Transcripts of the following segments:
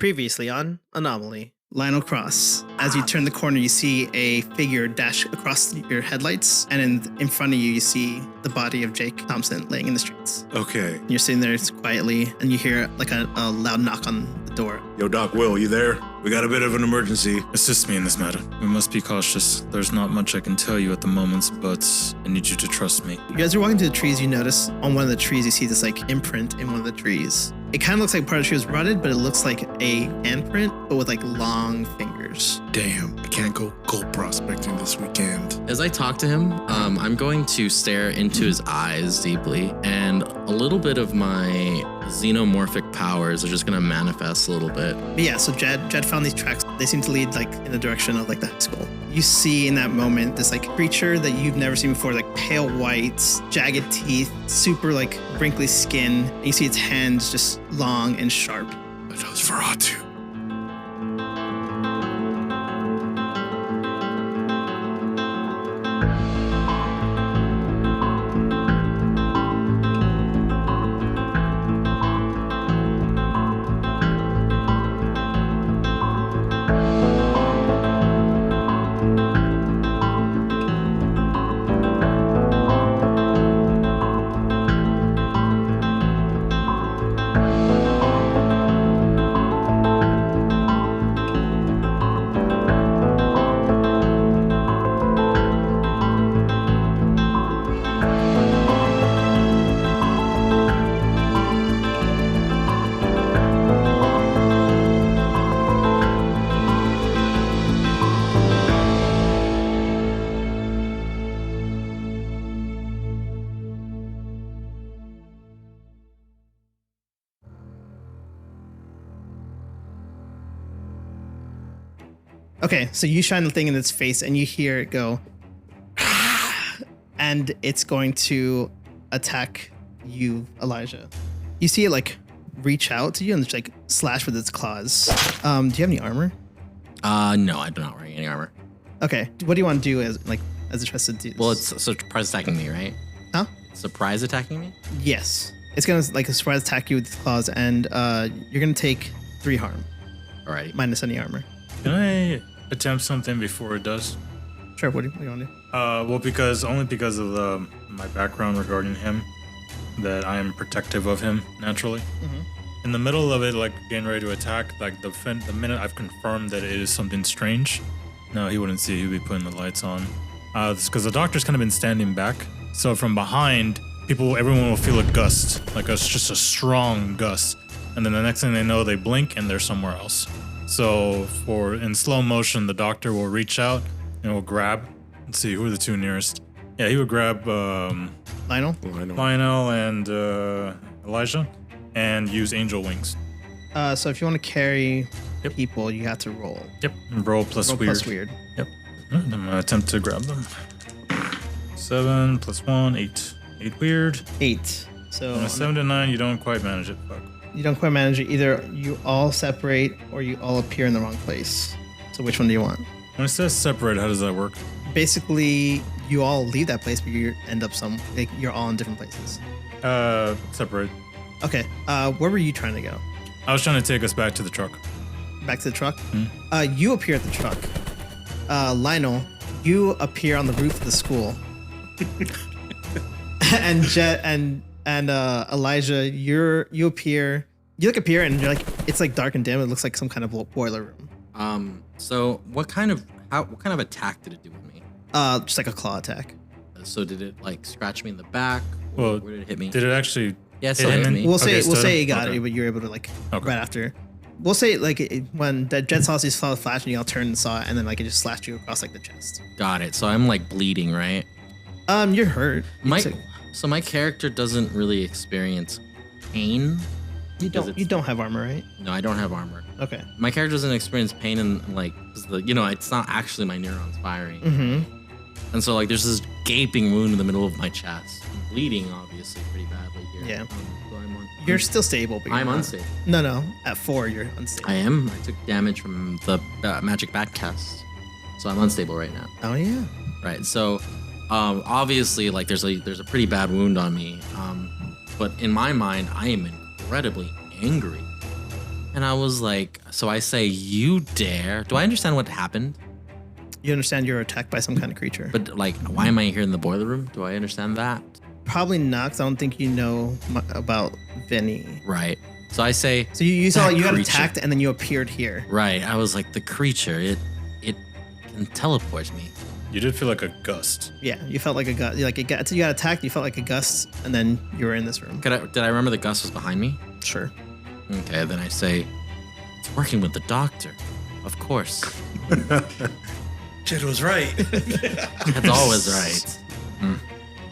Previously on Anomaly. Lionel Cross. As you turn the corner, you see a figure dash across your headlights, and in front of you, you see the body of Jake Thompson laying in the streets. Okay. You're sitting there quietly, and you hear like a loud knock on the door. Yo, Doc Will, you there? We got a bit of an emergency. Assist me in this matter. We must be cautious. There's not much I can tell you at the moment, but I need you to trust me. You guys are walking through the trees. You notice on one of the trees, you see this like imprint in one of the trees. It kind of looks like part of the tree was rotted, but it looks like a handprint, but with like long fingers. Damn, I can't go gold prospecting this weekend. As I talk to him, I'm going to stare into his eyes deeply, and a little bit of my xenomorphic powers are just gonna manifest a little bit. But yeah, so Jed found these tracks. They seem to lead like in the direction of like the high school. You see in that moment this like creature that you've never seen before, like pale white, jagged teeth, super like wrinkly skin. And you see its hands just long and sharp. That was Veratu. Okay, so you shine the thing in its face and you hear it go, and it's going to attack you, Elijah. You see it like reach out to you and just like slash with its claws. Do you have any armor? No, I do not wear any armor. Okay, what do you want to do as it tries to do this? Well, it's surprise attacking me, right? Huh? Surprise attacking me? Yes. It's gonna like a surprise attack you with its claws, and you're gonna take 3 harm, Alrighty. minus any armor. Can I attempt something before it does? Sure, what do you want to do? Well, only because of my background regarding him, that I am protective of him naturally. Mhm. In the middle of it, like getting ready to attack, like the minute I've confirmed that it is something strange, no, he wouldn't see. He'd be putting the lights on. Because the doctor's kind of been standing back, so from behind, everyone will feel a gust, just a strong gust, and then the next thing they know, they blink and they're somewhere else. So in slow motion, the doctor will reach out and will grab. Let's see, who are the 2 nearest? Yeah, he would grab Lionel? Lionel and Elijah and use angel wings. So if you want to carry Yep. people, you have to roll. Yep, roll plus Roll weird. plus weird. Yep. I'm going to attempt to grab them. 7 plus 1, 8. 8 weird. 8. So On a 7 to 9, you don't quite manage it. Fuck. you don't quite manage it. Either you all separate or you all appear in the wrong place. So which one do you want? When it says separate, how does that work? Basically, you all leave that place, but you end up you're all in different places. Separate. Okay. Where were you trying to go? I was trying to take us back to the truck. Back to the truck? You appear at the truck. Lionel, you appear on the roof of the school. And Jet and Elijah, you appear. You appear and you're like, it's like dark and dim. It looks like some kind of boiler room. So what kind of attack did it do with me? Just like a claw attack. So did it like scratch me in the back? Well, Where did it hit me? Did it actually? Yeah, hit so it him hit in- me. We'll Okay, say you got okay. it, but you're able to like Okay. right after. We'll say like when the Jet saw these flash and you all turned and saw it, and then like it just slashed you across like the chest. Got it. So I'm like bleeding, right? You're hurt. So my character doesn't really experience pain. You don't have armor, right? No, I don't have armor. Okay. My character doesn't experience pain and like, 'cause it's not actually my neurons firing. Mm-hmm. And so like there's this gaping wound in the middle of my chest. I'm bleeding obviously pretty badly here. Yeah. So You're still stable, but you're I'm not. unstable. No. At 4, you're unstable. I am. I took damage from the magic bat cast. So I'm unstable right now. Oh yeah. Right. So obviously like there's a pretty bad wound on me. But in my mind, I am incredibly angry. And I was like, so I say, you dare. Do I understand what happened? You understand you're attacked by some kind of creature. But like, why am I here in the boiler room? Do I understand that? Probably not, 'cause I don't think you know about Vinny. Right. So I say, So you saw that you got creature. attacked and then you appeared here. Right. I was like, the creature, it can teleport me. You did feel like a gust. Yeah, you felt like a gust. Like you got attacked. You felt like a gust, and then you were in this room. Did I remember the gust was behind me? Sure. Okay, then I say, it's working with the doctor. Of course. Jed was right. That's always right.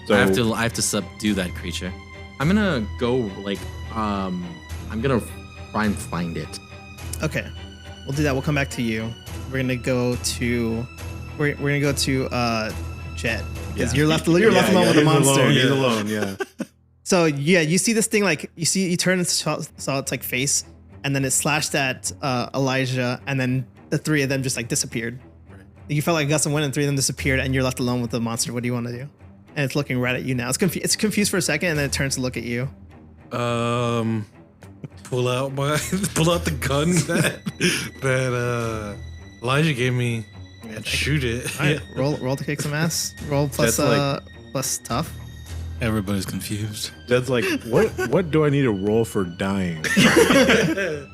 So I have to subdue that creature. I'm gonna go like I'm gonna try and find it. Okay, we'll do that. We'll come back to you. We're gonna go to Jet because you're left alone with the monster. He's alone. Yeah. So yeah, you see this thing like you turn and saw its like face, and then it slashed at Elijah, and then the three of them just like disappeared. You felt like a gust of wind, and three of them disappeared, and you're left alone with the monster. What do you want to do? And it's looking right at you now. It's confused for a second, and then it turns to look at you. Pull out the gun that Elijah gave me and shoot it. All right, roll to kick some ass. Roll plus plus tough. Everybody's confused. That's like, what do I need to roll for dying?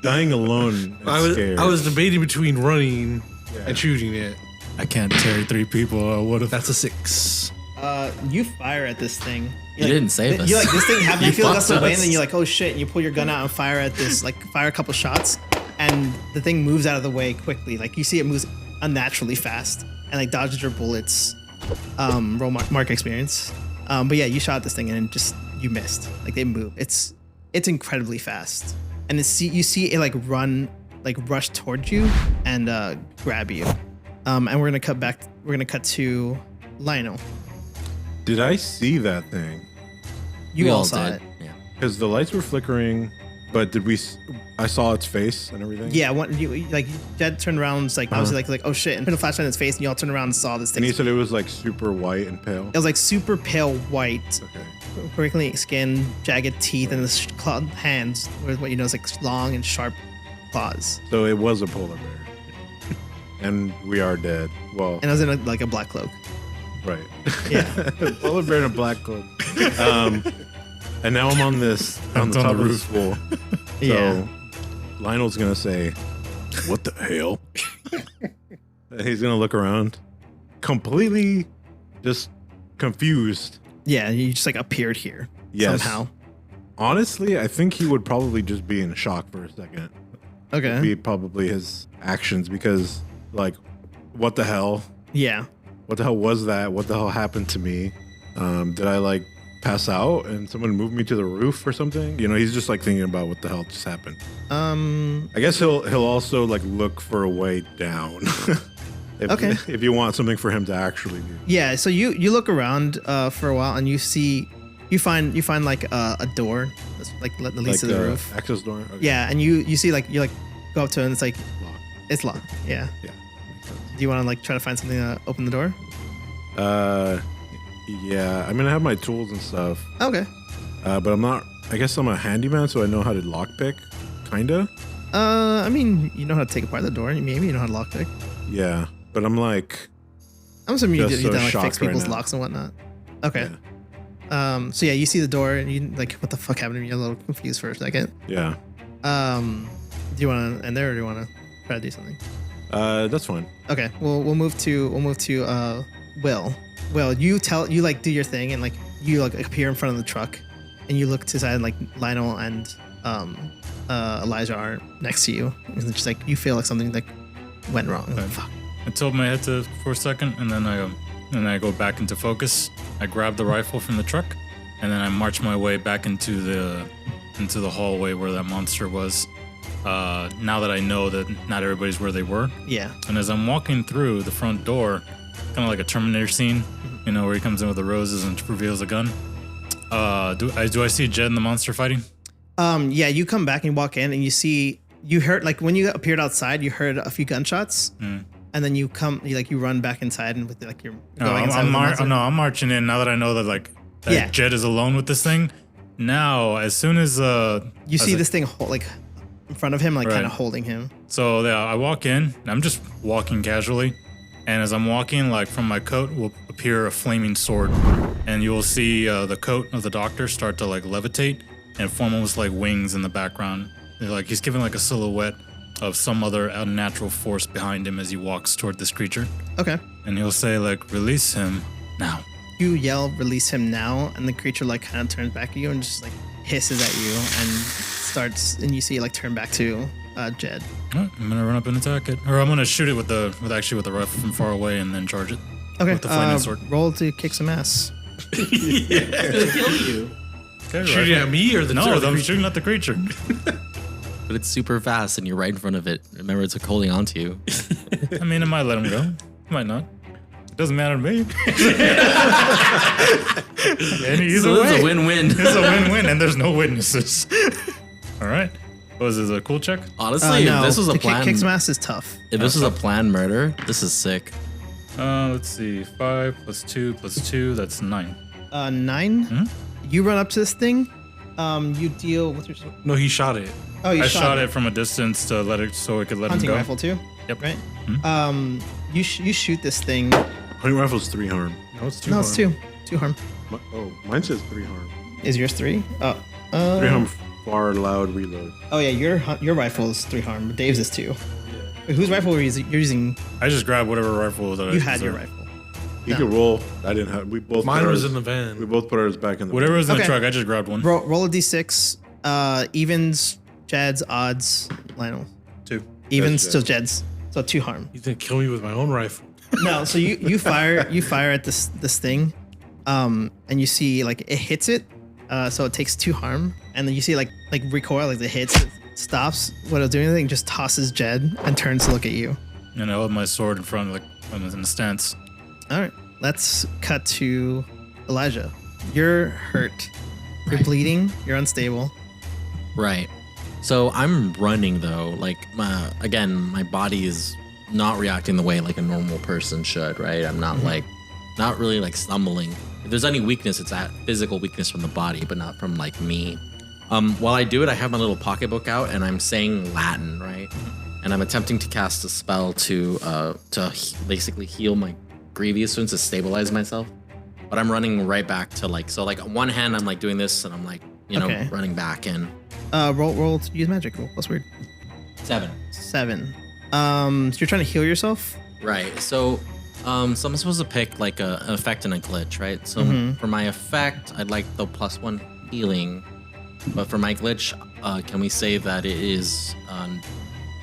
Dying alone. I was debating between running and shooting it. I can't carry 3 people. What if That's a 6. You fire at this thing. You didn't save us. You like this thing happens. You feel a gust of fucked wind, us. and you're like, oh shit! And you pull your gun out and fire at this. Like fire a couple shots, and the thing moves out of the way quickly. Like you see it moves unnaturally fast, and like dodges your bullets. Roll mark experience. But yeah, you shot this thing and just you missed. Like they move. It's incredibly fast, and you see it like rush towards you and grab you. And we're gonna cut back. We're gonna cut to Lionel. Did I see that thing? You We all saw did. it. Yeah. Because the lights were flickering, but I saw its face and everything. Yeah, like Jed turned around, and was like obviously like oh shit, and put a flashlight in his face, and you all turned around and saw this And thing. he said it was like super white and pale. It was like super pale white, Okay. wrinkly skin, jagged teeth, and this clawed hands with what you know is like long and sharp claws. So it was a polar bear. And we are dead. Well, And it was in like a black cloak. right. Yeah. Polar bear in a black cloak. And now I'm on the on the top of the roof. school. So Yeah. Lionel's gonna say, "What the hell?" And he's gonna look around, completely just confused. Yeah, you just like appeared here Yes. somehow. Honestly, I think he would probably just be in shock for a second. Okay. Be probably his actions because, like, what the hell? Yeah. What the hell was that? What the hell happened to me? Did I like pass out and someone moved me to the roof or something? You know, he's just like thinking about what the hell just happened. I guess he'll also like look for a way down. Okay. If you want something for him to actually do. Yeah. So you look around for a while, and you find like a door that's like that leads to the roof. Access door. Okay. Yeah, and you see like you go up to it, and it's like Locked. it's locked. Yeah. Yeah. Makes sense. Do you want to like try to find something to open the door? Yeah. I mean, I have my tools and stuff, Okay. but I'm not. I guess I'm a handyman, so I know how to lockpick, kinda. I mean, you know how to take apart the door. Maybe you know how to lockpick. Yeah, but I'm like, I'm assuming you Just did so like fix shocked right people's now. locks and whatnot. Okay. yeah. So yeah, you see the door, and you like, what the fuck happened to me? You're a little confused for a second. Yeah. Do you want to end there, or do you want to try to do something? That's fine. Okay. We'll move to Will. Will, you like do your thing, and like you like appear in front of the truck, and you look to the side, and like Lionel and Elijah are next to you, and it's just like you feel like something like went wrong. Okay. Fuck. I tilt my head for a second, and then I go back into focus. I grab the rifle from the truck, and then I march my way back into the hallway where that monster was. Now that I know that not everybody's where they were, Yeah. and as I'm walking through the front door, kind of like a Terminator scene, you know, where he comes in with the roses and reveals a gun. Do I see Jed and the monster fighting? Yeah. You come back and walk in, and you heard like when you appeared outside, you heard a few gunshots, and then you run back inside, and with like you're going inside. I'm marching in now that I know that Yeah. Jed is alone with this thing. Now, as soon as You see this thing in front of him, like Right. kind of holding him. So yeah, I walk in. And I'm just walking casually, and as I'm walking, like from my coat will appear a flaming sword, and you will see the coat of the doctor start to like levitate and form almost like wings in the background. Like he's giving like a silhouette of some other unnatural force behind him as he walks toward this creature. Okay. And he'll say like, "Release him now." You yell, "Release him now," and the creature like kind of turns back at you and just like hisses at you and starts, and you see it like turn back to Jed. Alright, I'm gonna run up and attack it, or I'm gonna shoot it with the rifle from far away and then charge it. Okay. With the flaming sword. Roll to kick some ass. It's gonna kill you. Okay, Shooting rifle. at me or the No, or the I'm creature? shooting at the creature. But it's super fast and you're right in front of it. Remember, it's like holding on to you. I mean, it might let him go. It might not. It doesn't matter to me. And either So it's way, a win-win. it's a win-win, and there's no witnesses. All right. Was this a cool check? Honestly, No, if this was a to plan, kick some ass is tough. if this was a planned murder, this is sick. Let's see. 5 + 2 + 2. That's 9. 9. Mhm. You run up to this thing. You deal with your sword. No, he shot it. Oh, you I shot it from a distance to let it so it could let hunting him go. rifle too. Yep. Right. Mhm. You shoot this thing. Hunting rifle's 3 harm. No, it's 2 No, it's harm. 2 harm. Mine says 3 harm. Is yours 3? Oh. 3 harm, far loud reload. Oh yeah, your rifle is 3 harm. But Dave's is 2. Wait, whose rifle were you using? You're using. I just grabbed whatever rifle that You I had your deserved. rifle. You No. could roll. I didn't have. We both. Mine put was ours- in the van. We both put ours back in the. Whatever was in the Okay. truck, I just grabbed one. Roll a d6. Evens, Jed's, odds, Lionel. 2. Evens, Jed. still Jed's. So 2 harm. He's gonna kill me with my own rifle. No, so you fire at this thing, and you see like it hits it, so it takes 2 harm, and then you see like recoil, like the hits, it stops. What it'll do anything, just tosses Jed and turns to look at you. And I hold my sword in front, like when it's in a stance. All right, let's cut to Elijah. You're hurt. You're Right. bleeding. You're unstable. Right. So I'm running though. Like my body is not reacting the way like a normal person should. Right. I'm not not really like stumbling. If there's any weakness, it's that physical weakness from the body, but not from like me. While I do it, I have my little pocketbook out and I'm saying Latin, right? And I'm attempting to cast a spell to basically heal my grievous wounds, to stabilize myself. But I'm running right back to like on one hand I'm like doing this and I'm like Okay. running back in. Roll to use magic. Roll. What's weird? 7. 7. So you're trying to heal yourself. Right. So I'm supposed to pick like an effect and a glitch, right? So for my effect, I'd like the +1 healing, but for my glitch, can we say that it is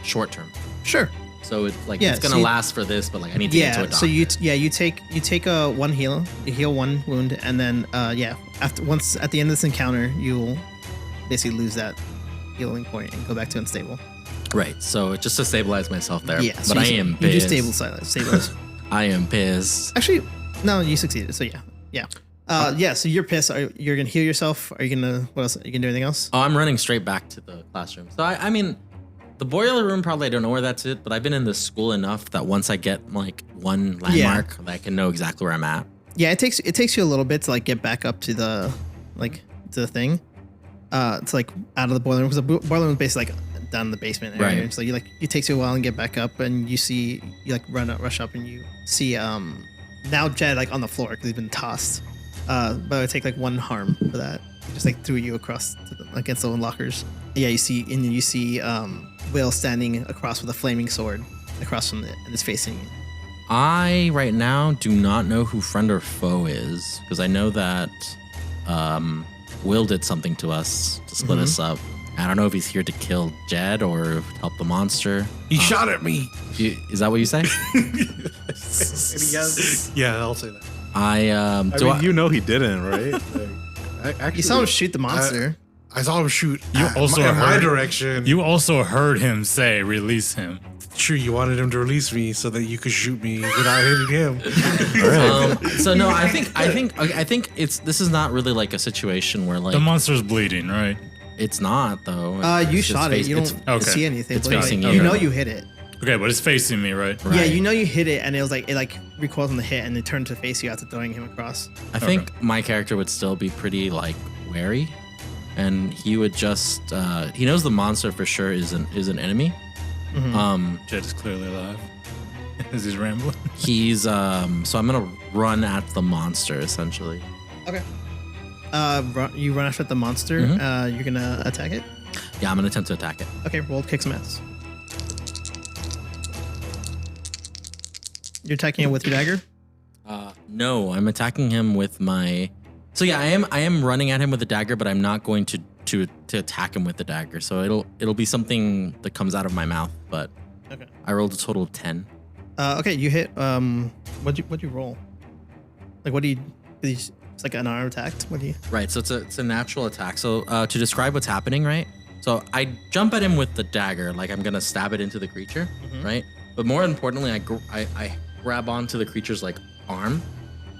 short term? Sure. So it's like Yeah, it's gonna so you- last for this, but like I need to get to a Yeah, doctor. so you take a 1 heal, you heal 1 wound, and then once at the end of this encounter, you'll basically lose that healing point and go back to unstable. right. So just to stabilize myself there. Yeah, so but I you am do pissed. stabilize. I am pissed. Actually, no, you succeeded. So yeah. So you're pissed. You're gonna heal yourself? Are you gonna what else? Are you gonna do anything else? Oh, I'm running straight back to the classroom. So I mean, the boiler room probably I don't know where that's it, but I've been in this school enough that once I get like one landmark, I can know exactly where I'm at. Yeah, it takes you a little bit to like get back up to the thing. It's like out of the boiler room, because the boiler room is basically like down in the basement area. Right. So it takes you a while and get back up, and you rush up and you see now Jed like on the floor because he's been tossed. But it would take like 1 harm for that. He just like threw you across against the lockers. Yeah, you see Will standing across with a flaming sword across from it, and it's facing you. I right now do not know who friend or foe is, because I know that Will did something to us to split us up. I don't know if he's here to kill Jed or help the monster. He shot at me. Is that what you say? Yeah, I'll say that. I You know he didn't, right? Actually, You saw him shoot the monster. I saw him shoot. You also in my heard- direction. You also heard him say, "Release him." Sure, you wanted him to release me so that you could shoot me without hitting him. so no, I think this is not really like a situation where like The monster's bleeding, right? it's not though. You It's just shot it. You it's- don't Okay. see anything. it's but, like, facing you. you. know you hit it. Okay, but it's facing me, right? Yeah, Right. you know you hit it, and it was like it recoiled from the hit, and it turned to face you after throwing him across. I think my character would still be pretty like wary and he would just he knows the monster for sure is an enemy. Jet is clearly alive. As he's rambling. He's so I'm gonna run at the monster essentially. Okay. You run after the monster. You're gonna attack it. Yeah, I'm gonna attempt to attack it. Okay, roll kick some ass. You're attacking it with your dagger. No, I'm attacking him with my. So yeah, I am running at him with a dagger, but I'm not going to attack him with the dagger. So it'll be something that comes out of my mouth. But Okay. I rolled a total of 10. Okay, you hit. What'd you roll? Like, what do you? It's like an arm attacked. What do you? Right, so it's a natural attack. So to describe what's happening, right? So I jump at him with the dagger, like I'm gonna stab it into the creature, right? But more importantly, I grab onto the creature's like arm,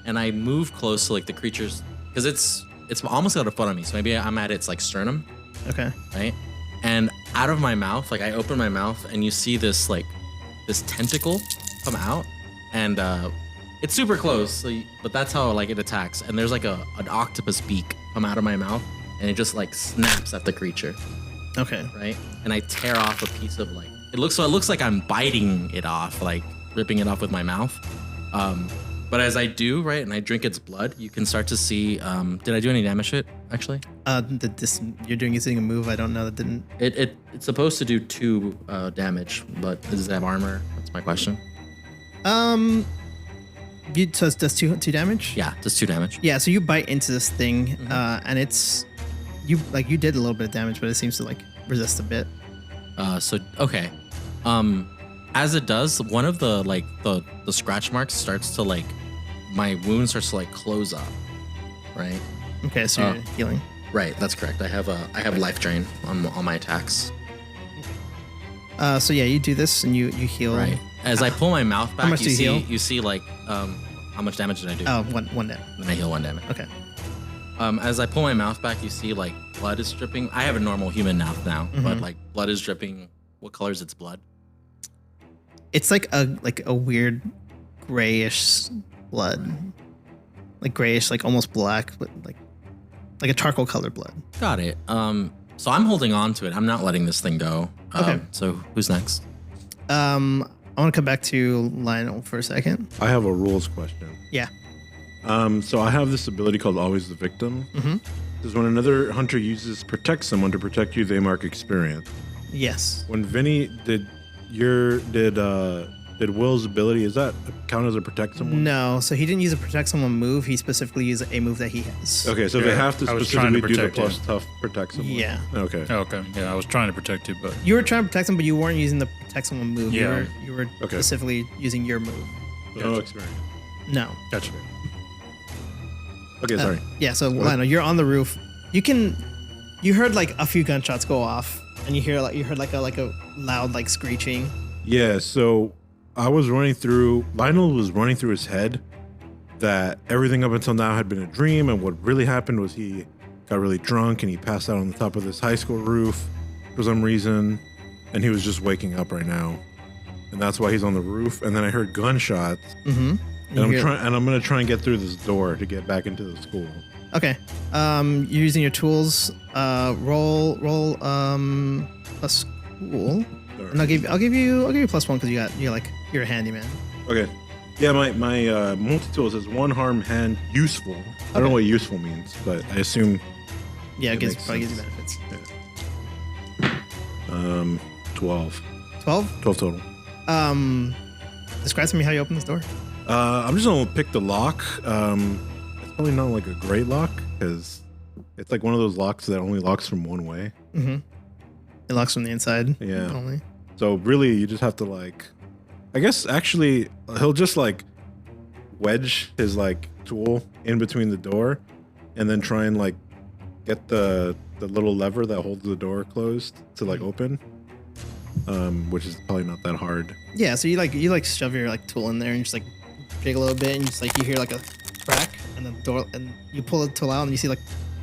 and I move close to like the creature's, because it's almost got a foot on me. So maybe I'm at its like sternum, Okay. right? And out of my mouth, like I open my mouth, and you see this tentacle come out, and it's super close. So but that's how like it attacks. And there's like an octopus beak come out of my mouth, and it just like snaps at the creature. Okay. Right? And I tear off a piece of like it looks like I'm biting it off, like ripping it off with my mouth. But as I do, right, and I drink its blood, you can start to see. Did I do any damage to it? Actually, You're using a move. I don't know that didn't. It's supposed to do 2 damage, but does it have armor? That's my question. So it does two damage. Yeah, just 2 damage. Yeah. So you bite into this thing, and it's you did a little bit of damage, but it seems to like resist a bit. Okay. As it does, one of the like the scratch marks starts to like my wound starts to like close up, right? Okay, so you're healing. Right, that's correct. I have life drain on all my attacks. So yeah, you do this and you heal. Right. As I pull my mouth back, much do you heal? You see like how much damage did I do? Oh, one damage. Then I heal 1 damage. Okay. As I pull my mouth back, you see like blood is dripping. I have a normal human mouth now, but like blood is dripping. What color is its blood? It's like a weird grayish blood, like grayish, like almost black, but like a charcoal colored blood. Got it. So I'm holding on to it. I'm not letting this thing go. Okay. So who's next? I want to come back to Lionel for a second. I have a rules question. Yeah. So I have this ability called Always the Victim. Because when another hunter uses protect someone to protect you, they mark experience. Yes. When Vinny did Will's ability, is that count as a protect someone? No, so he didn't use a protect someone move. He specifically used a move that he has. Okay, so they have to I was trying to specifically do the protect plus tough protect someone. Yeah. Okay. Okay. Yeah, I was trying to protect you, but You were trying to protect him, but you weren't using the protect someone move. Yeah. You were Okay. specifically using your move. So no experience. No. gotcha. Okay, sorry. Yeah, so Lionel, you're on the roof. You heard like a few gunshots go off, and you heard like a loud like screeching. Yeah, so Lionel was running through his head that everything up until now had been a dream, and what really happened was he got really drunk and he passed out on the top of this high school roof for some reason, and he was just waking up right now. And that's why he's on the roof. And then I heard gunshots. Mm-hmm. And I'm gonna try and get through this door to get back into the school. Okay. You're using your tools. Roll a school. Sorry. And I'll give you +1 because you're a handyman. Okay. Yeah, my multi-tool says 1 harm hand useful. I don't know what useful means, but I assume Yeah, it makes probably gives you sense. benefits. 12. 12? 12 total. Describe to me how you open this door. I'm just gonna pick the lock. It's probably not like a great lock because it's like one of those locks that only locks from one way. Mm-hmm. It locks from the inside. Yeah. Only. So really, you just have to like, I guess actually he'll just like wedge his like tool in between the door, and then try and like get the little lever that holds the door closed to like open. Which is probably not that hard. Yeah. So you shove your like tool in there and just like jig a little bit, and just like you hear like a crack, and the door, and you pull the tool out, and you see like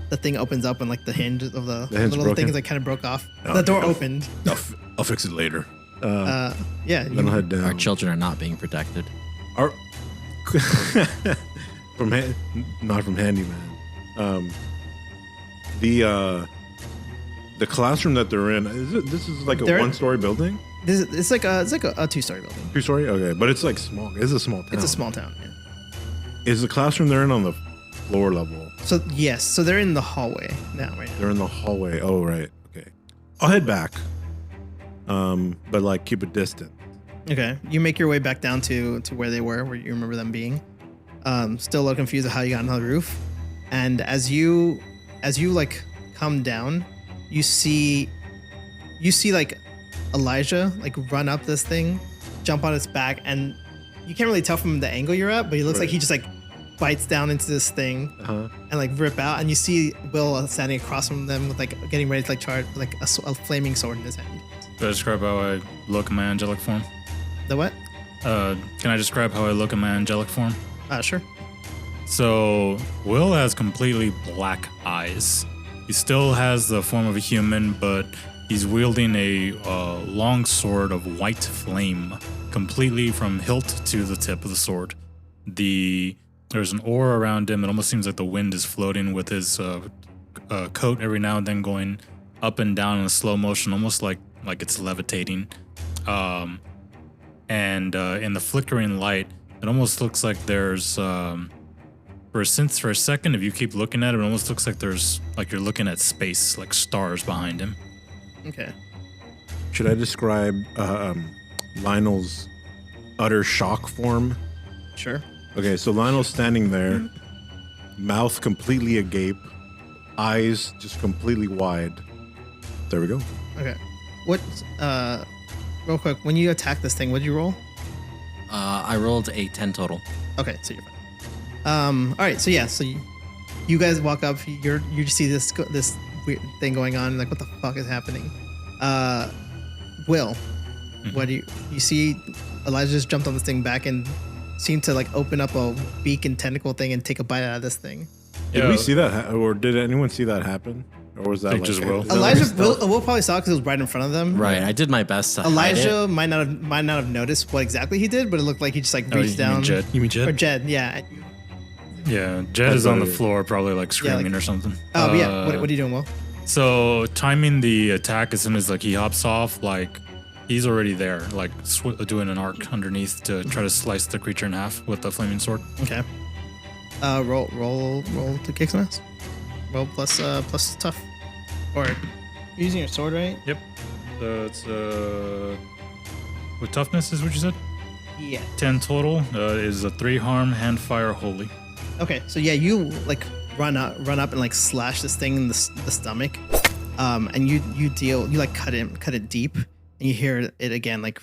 the thing opens up, and like the hinge of the hinge little broken? thing is like kind of broke off. Oh, the door no. opened. I'll fix it later. Yeah. Then I'll head down. Our children are not being protected. Our not from handyman. The classroom that they're in, this is like a They're- one-story building? It's like a 2-story building. Two-story? Okay, but it's like small. It's a small town. It's a small town. Yeah. Is the classroom they're in on the floor level? So yes, so they're in the hallway now, right now. They're in the hallway. Oh, right. Okay. I'll head back. But like keep it distant. Okay, you make your way back down to where they were, where you remember them being. Still a little confused of how you got on the roof, and as you like come down, you see like Elijah like run up this thing, jump on its back, and you can't really tell from the angle you're at, but he looks like he just like bites down into this thing and like rip out, and you see Will standing across from them with like getting ready to like charge like a flaming sword in his hand. Can I describe how I look in my angelic form? The what? Can I describe how I look in my angelic form? Sure. So Will has completely black eyes. He still has the form of a human, but he's wielding a long sword of white flame, completely from hilt to the tip of the sword. There's an aura around him. It almost seems like the wind is floating with his coat every now and then going up and down in a slow motion, almost like it's levitating. And in the flickering light, it almost looks like there's for a second, if you keep looking at it, it almost looks like you're looking at space, like stars behind him. Okay. Should I describe Lionel's utter shock form? Sure. Okay, so Lionel's standing there, mouth completely agape, eyes just completely wide. There we go. Okay. What? Real quick, when you attack this thing, what'd you roll? I rolled a 10 total. Okay, so you're fine. All right, so yeah, so you guys walk up. You just see this weird thing going on. Like, what the fuck is happening? Will, what do you see? Elijah just jumped on this thing back and seemed to like open up a beak and tentacle thing and take a bite out of this thing. Did we see that, or did anyone see that happen, or was that Think like just Will. is that Elijah, like Will probably saw because it was right in front of them. Right, I did my best to hide Elijah it. might not have noticed what exactly he did, but it looked like he just like reached down. Jed. You mean Or Jed? Jed, yeah. Yeah, Jed is on the floor, probably like screaming like- or something. Oh, but yeah. What are you doing, Will? So timing the attack as soon as like he hops off, like he's already there, like doing an arc underneath to try to slice the creature in half with the flaming sword. Okay. Roll to kick some ass. Roll plus tough. Or you're using your sword, right? Yep. So it's with toughness is what you said. Yeah. 10 total. Is a 3 harm, hand fire, holy. Okay, so yeah, you like run up and like slash this thing in the stomach, and you like cut it deep, and you hear it again like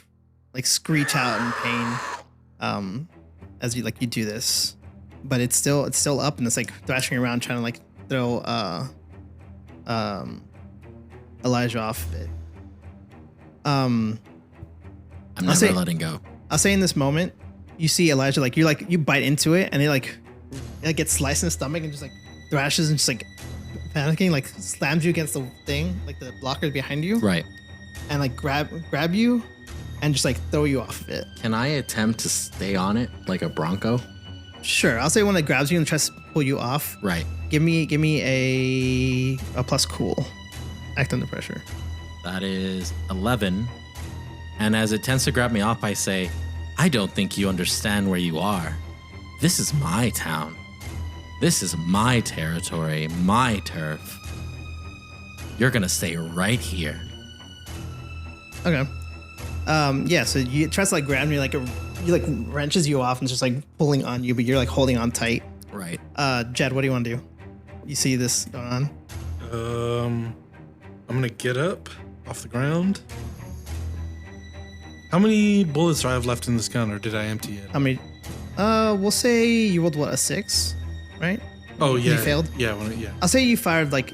screech out in pain, as you do this, but it's still up and it's like thrashing around trying to like throw Elijah off it. I'm never letting go. I'll say in this moment, you see Elijah you bite into it and it gets sliced in the stomach and just like thrashes and just like panicking, like slams you against the thing, like the blockers behind you, Right. and like grab you and just like throw you off of it. Can I attempt to stay on it like a bronco? Sure, I'll say when it grabs you and tries to pull you off. Right. Give me a plus cool. Act under pressure. That is 11. And as it tends to grab me off, I say, I don't think you understand where you are. This is my town. This is my territory, my turf. You're gonna stay right here. Okay. Yeah. So it tries to like grab you, wrenches you off and just like pulling on you, but you're like holding on tight. Right. Jed, what do you want to do? You see this going on? I'm gonna get up off the ground. How many bullets do I have left in this gun, or did I empty it? How many? We'll say you rolled a 6, right? Oh yeah, You failed? Yeah, yeah. I'll say you fired like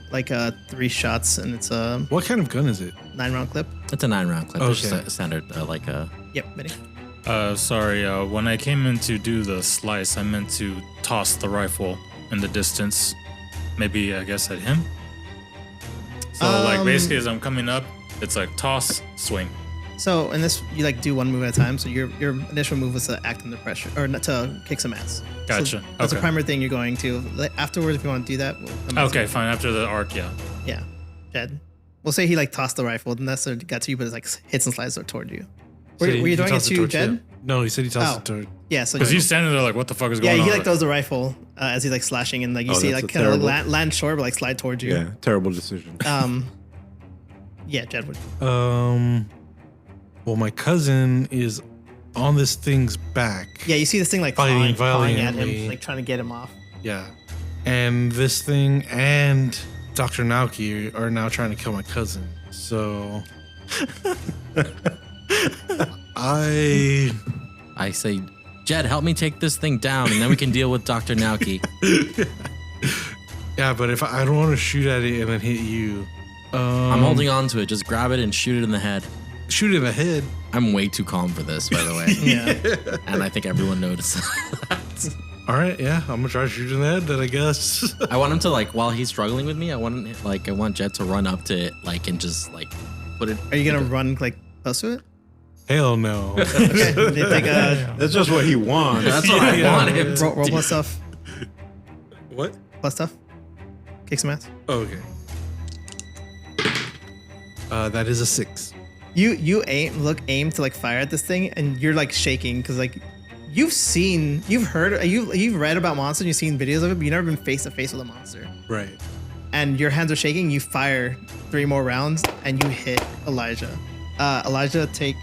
3 shots and it's a What kind of gun is it? 9-round clip. It's a 9-round clip. It's just Okay. a standard, Yep, Benny. Sorry, when I came in to do the slice, I meant to toss the rifle in the distance. Maybe, I guess, at him. So, like, basically, as I'm coming up, it's like toss, swing. So in this, you like do one move at a time. So your initial move was to act under pressure or not to kick some ass. Gotcha. So that's the Okay. primary thing you're going to. Like, afterwards, if you want to do that, we'll come back to Okay, it. fine. After the arc, yeah. Yeah, Jed. we'll say he like tossed the rifle, and that's what got to you, but it like hits and slides toward you. Were Said you he doing it tossed to towards Jed? him. No, he said he tossed Oh. it toward. Yeah, so Because he's standing there like, what the fuck is going on? he like throws the rifle as he's like slashing, and like you Oh, see that's like a kind of like terrible- land short, but like slide towards you. Yeah, terrible decision. Yeah, Jed would. Well, my cousin is on this thing's back. Yeah, you see this thing like Fighting clawing at valiantly. him, like trying to get him off. Yeah. And this thing and Dr. Naoki are now trying to kill my cousin. So I say, Jed, help me take this thing down, and then we can deal with Dr. Naoki. yeah, but if I don't want to shoot at it and then hit you. I'm holding on to it. Just grab it and shoot it in the head. Shoot it in the head. I'm way too calm for this, by the way. Yeah. And I think everyone noticed that. All right, yeah, I'm gonna try to shoot in the head. Then I guess. I want him to like while he's struggling with me. I want Jed to run up to it like and just like put it. Are you gonna run like close to it? Hell no. Okay. They take a That's just what he wants. That's what I Yeah. want him to roll do. plus stuff. What? Plus stuff. Kick some ass. Oh, okay. That is a 6. You aim to like fire at this thing, and you're like shaking because like you've read about monsters, you've seen videos of it, but you've never been face to face with a monster. Right. And your hands are shaking. You fire 3 more rounds, and you hit Elijah. Elijah take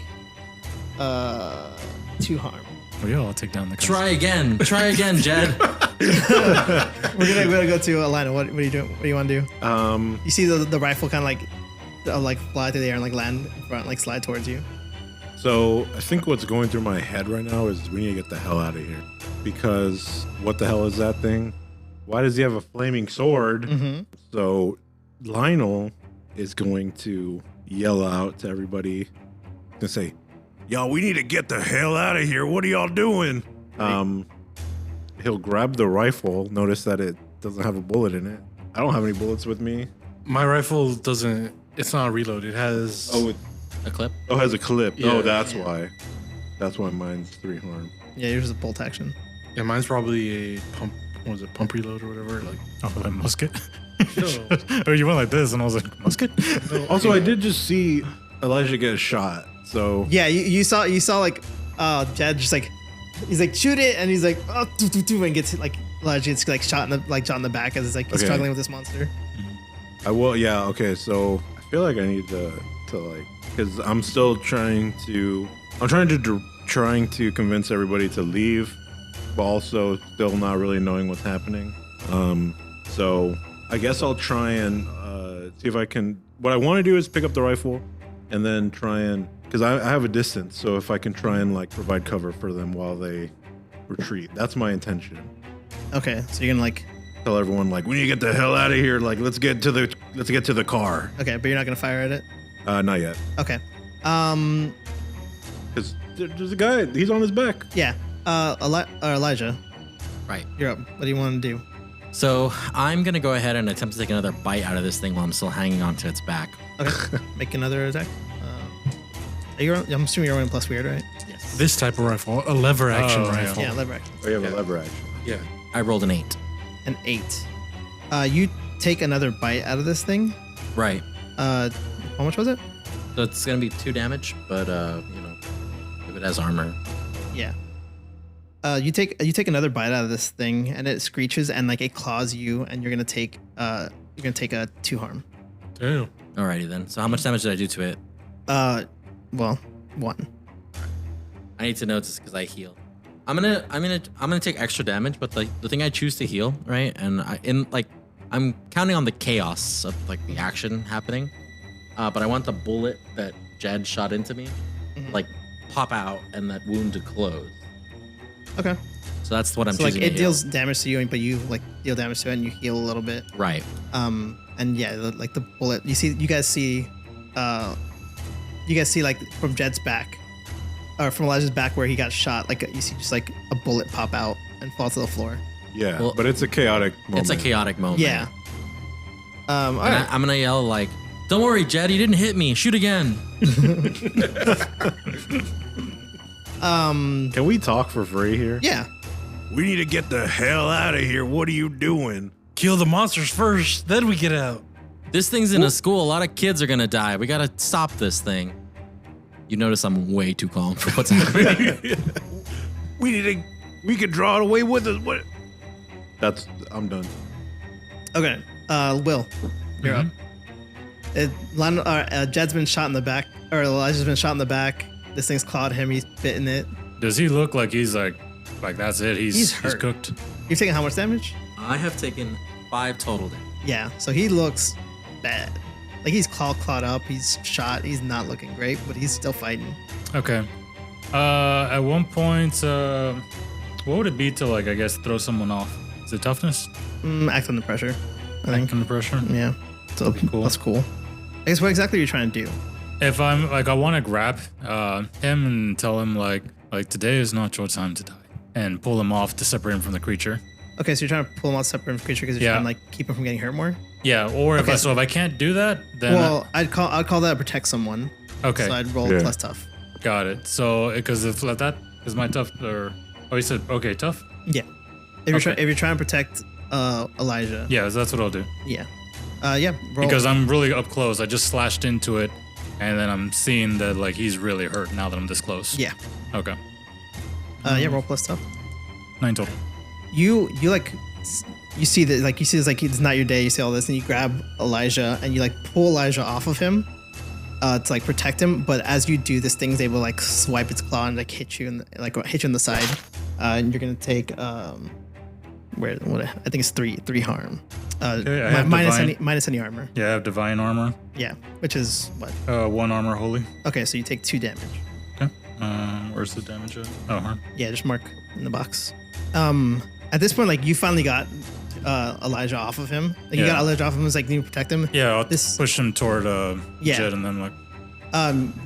2 harm. Oh, yeah, I'll take down the cousin. Try again, Jed. We're gonna go to Alana. What are you doing? What do you want to do? You see the rifle kind of like fly through the air and like land in front, like slide towards you. So I think what's going through my head right now is we need to get the hell out of here. Because what the hell is that thing? Why does he have a flaming sword? Mm-hmm. So Lionel is going to yell out to everybody and say, "Y'all, we need to get the hell out of here. What are y'all doing?" He'll grab the rifle. Notice that it doesn't have a bullet in it. I don't have any bullets with me. My rifle doesn't. It's not a reload. It has. A clip. Oh, it has a clip. Yeah. Oh, that's why. That's why mine's 3 harm. Yeah, yours is a bolt action. Yeah, mine's probably a pump. What was it? Pump reload or whatever. Like. Oh, like musket? No. Oh, you went like this, and I was like, musket? Also, I did just see Elijah get shot. So Yeah, you saw like Jed just like he's like shoot it, and he's like and gets like Elijah gets like shot in the back as it's like he's Okay. struggling with this monster. I will. Yeah. Okay. So I feel like I need to like, because I'm still trying to convince everybody to leave, but also still not really knowing what's happening. So I guess I'll try and see if I can. What I want to do is pick up the rifle, and then try and, because I have a distance, so if I can try and like provide cover for them while they retreat, that's my intention. Okay, so you're gonna like Tell everyone like, we need to get the hell out of here. Like, let's get to the car. okay, but you're not gonna fire at it. Not yet. Okay, Because there's a guy. He's on his back. yeah. Elijah, Right. you're up. What do you want to do? So I'm gonna go ahead and attempt to take another bite out of this thing while I'm still hanging onto its back. Okay, make another attack. I'm assuming you're rolling plus weird, right? Yes. This type of rifle, a lever action Oh, yeah. rifle. Yeah, lever action. Oh, you have a lever action. Yeah. I rolled an 8. An 8. You take another bite out of this thing. Right. How much was it? So it's gonna be 2 damage, but if it has armor. Yeah. You take another bite out of this thing, and it screeches and like it claws you, and you're gonna take a 2 harm. Damn. Alrighty then. So how much damage did I do to it? Well, 1. I need to know this because I heal. I'm gonna take extra damage, but the thing I choose to heal, right? And I'm counting on the chaos of like the action happening. But I want the bullet that Jed shot into me, like pop out and that wound to close. Okay. So that's what I'm So like choosing. it to heal. deals damage to you, but you like deal damage to it, and you heal a little bit. Right. And yeah, like the bullet. You guys see like from Jed's back, or from Elijah's back where he got shot. Like you see just like a bullet pop out and fall to the floor. Yeah, Well, but it's a chaotic moment. It's a chaotic moment. Yeah. All And right. I'm gonna yell like, "Don't worry, Jed. You didn't hit me. Shoot again." Can we talk for free here? Yeah. We need to get the hell out of here. What are you doing? Kill the monsters first, then we get out. This thing's in a school. A lot of kids are gonna die. We gotta stop this thing. You notice I'm way too calm for what's happening. We could draw it away with us. What? I'm done. Okay, Will, you're up. Jed's been shot in the back, or Elijah's been shot in the back. This thing's clawed him. He's bitten it. Does he look like he's like that's it? He's hurt. cooked. You're taking how much damage? I have taken 5 total damage. Yeah, so he looks bad. Like he's clawed up. He's shot. He's not looking great, but he's still fighting. Okay. At one point, what would it be to like I guess throw someone off? Is it toughness? Act under pressure. I think. Under pressure. Yeah. So Cool. That's cool. I guess what exactly are you trying to do? If I'm like I want to grab him and tell him like today is not your time to die, and pull him off to separate him from the creature. Okay, so you're trying to pull him out separate from the creature because you're trying to like keep him from getting hurt more. Yeah, or Okay. if I can't do that, then I'd call that protect someone. okay, So I'd roll Yeah. plus tough. got it. So because if like that is my tough or you said okay tough. Yeah. If you're trying to protect Elijah. Yeah, that's what I'll do. Yeah. Yeah. Roll. Because I'm really up close. I just slashed into it, and then I'm seeing that like he's really hurt now that I'm this close. Yeah. Okay. Yeah. Roll plus tough. 9 total. You see that like you see this like it's not your day. You see all this and you grab Elijah and you like pull Elijah off of him. To like protect him, but as you do, this thing's able to like swipe its claw and like hit you in the side, and you're gonna take I think it's three harm. Okay, I have minus any armor. Yeah, I have divine armor. Yeah, which is what? 1 armor holy. Okay, so you take 2 damage. Okay. Where's the damage at? Oh, harm. Yeah, just mark in the box. At this point, like you finally got Elijah off of him. Like you got Elijah off of him. It's like you protect him. Yeah, I'll This- push him toward Jed, and then like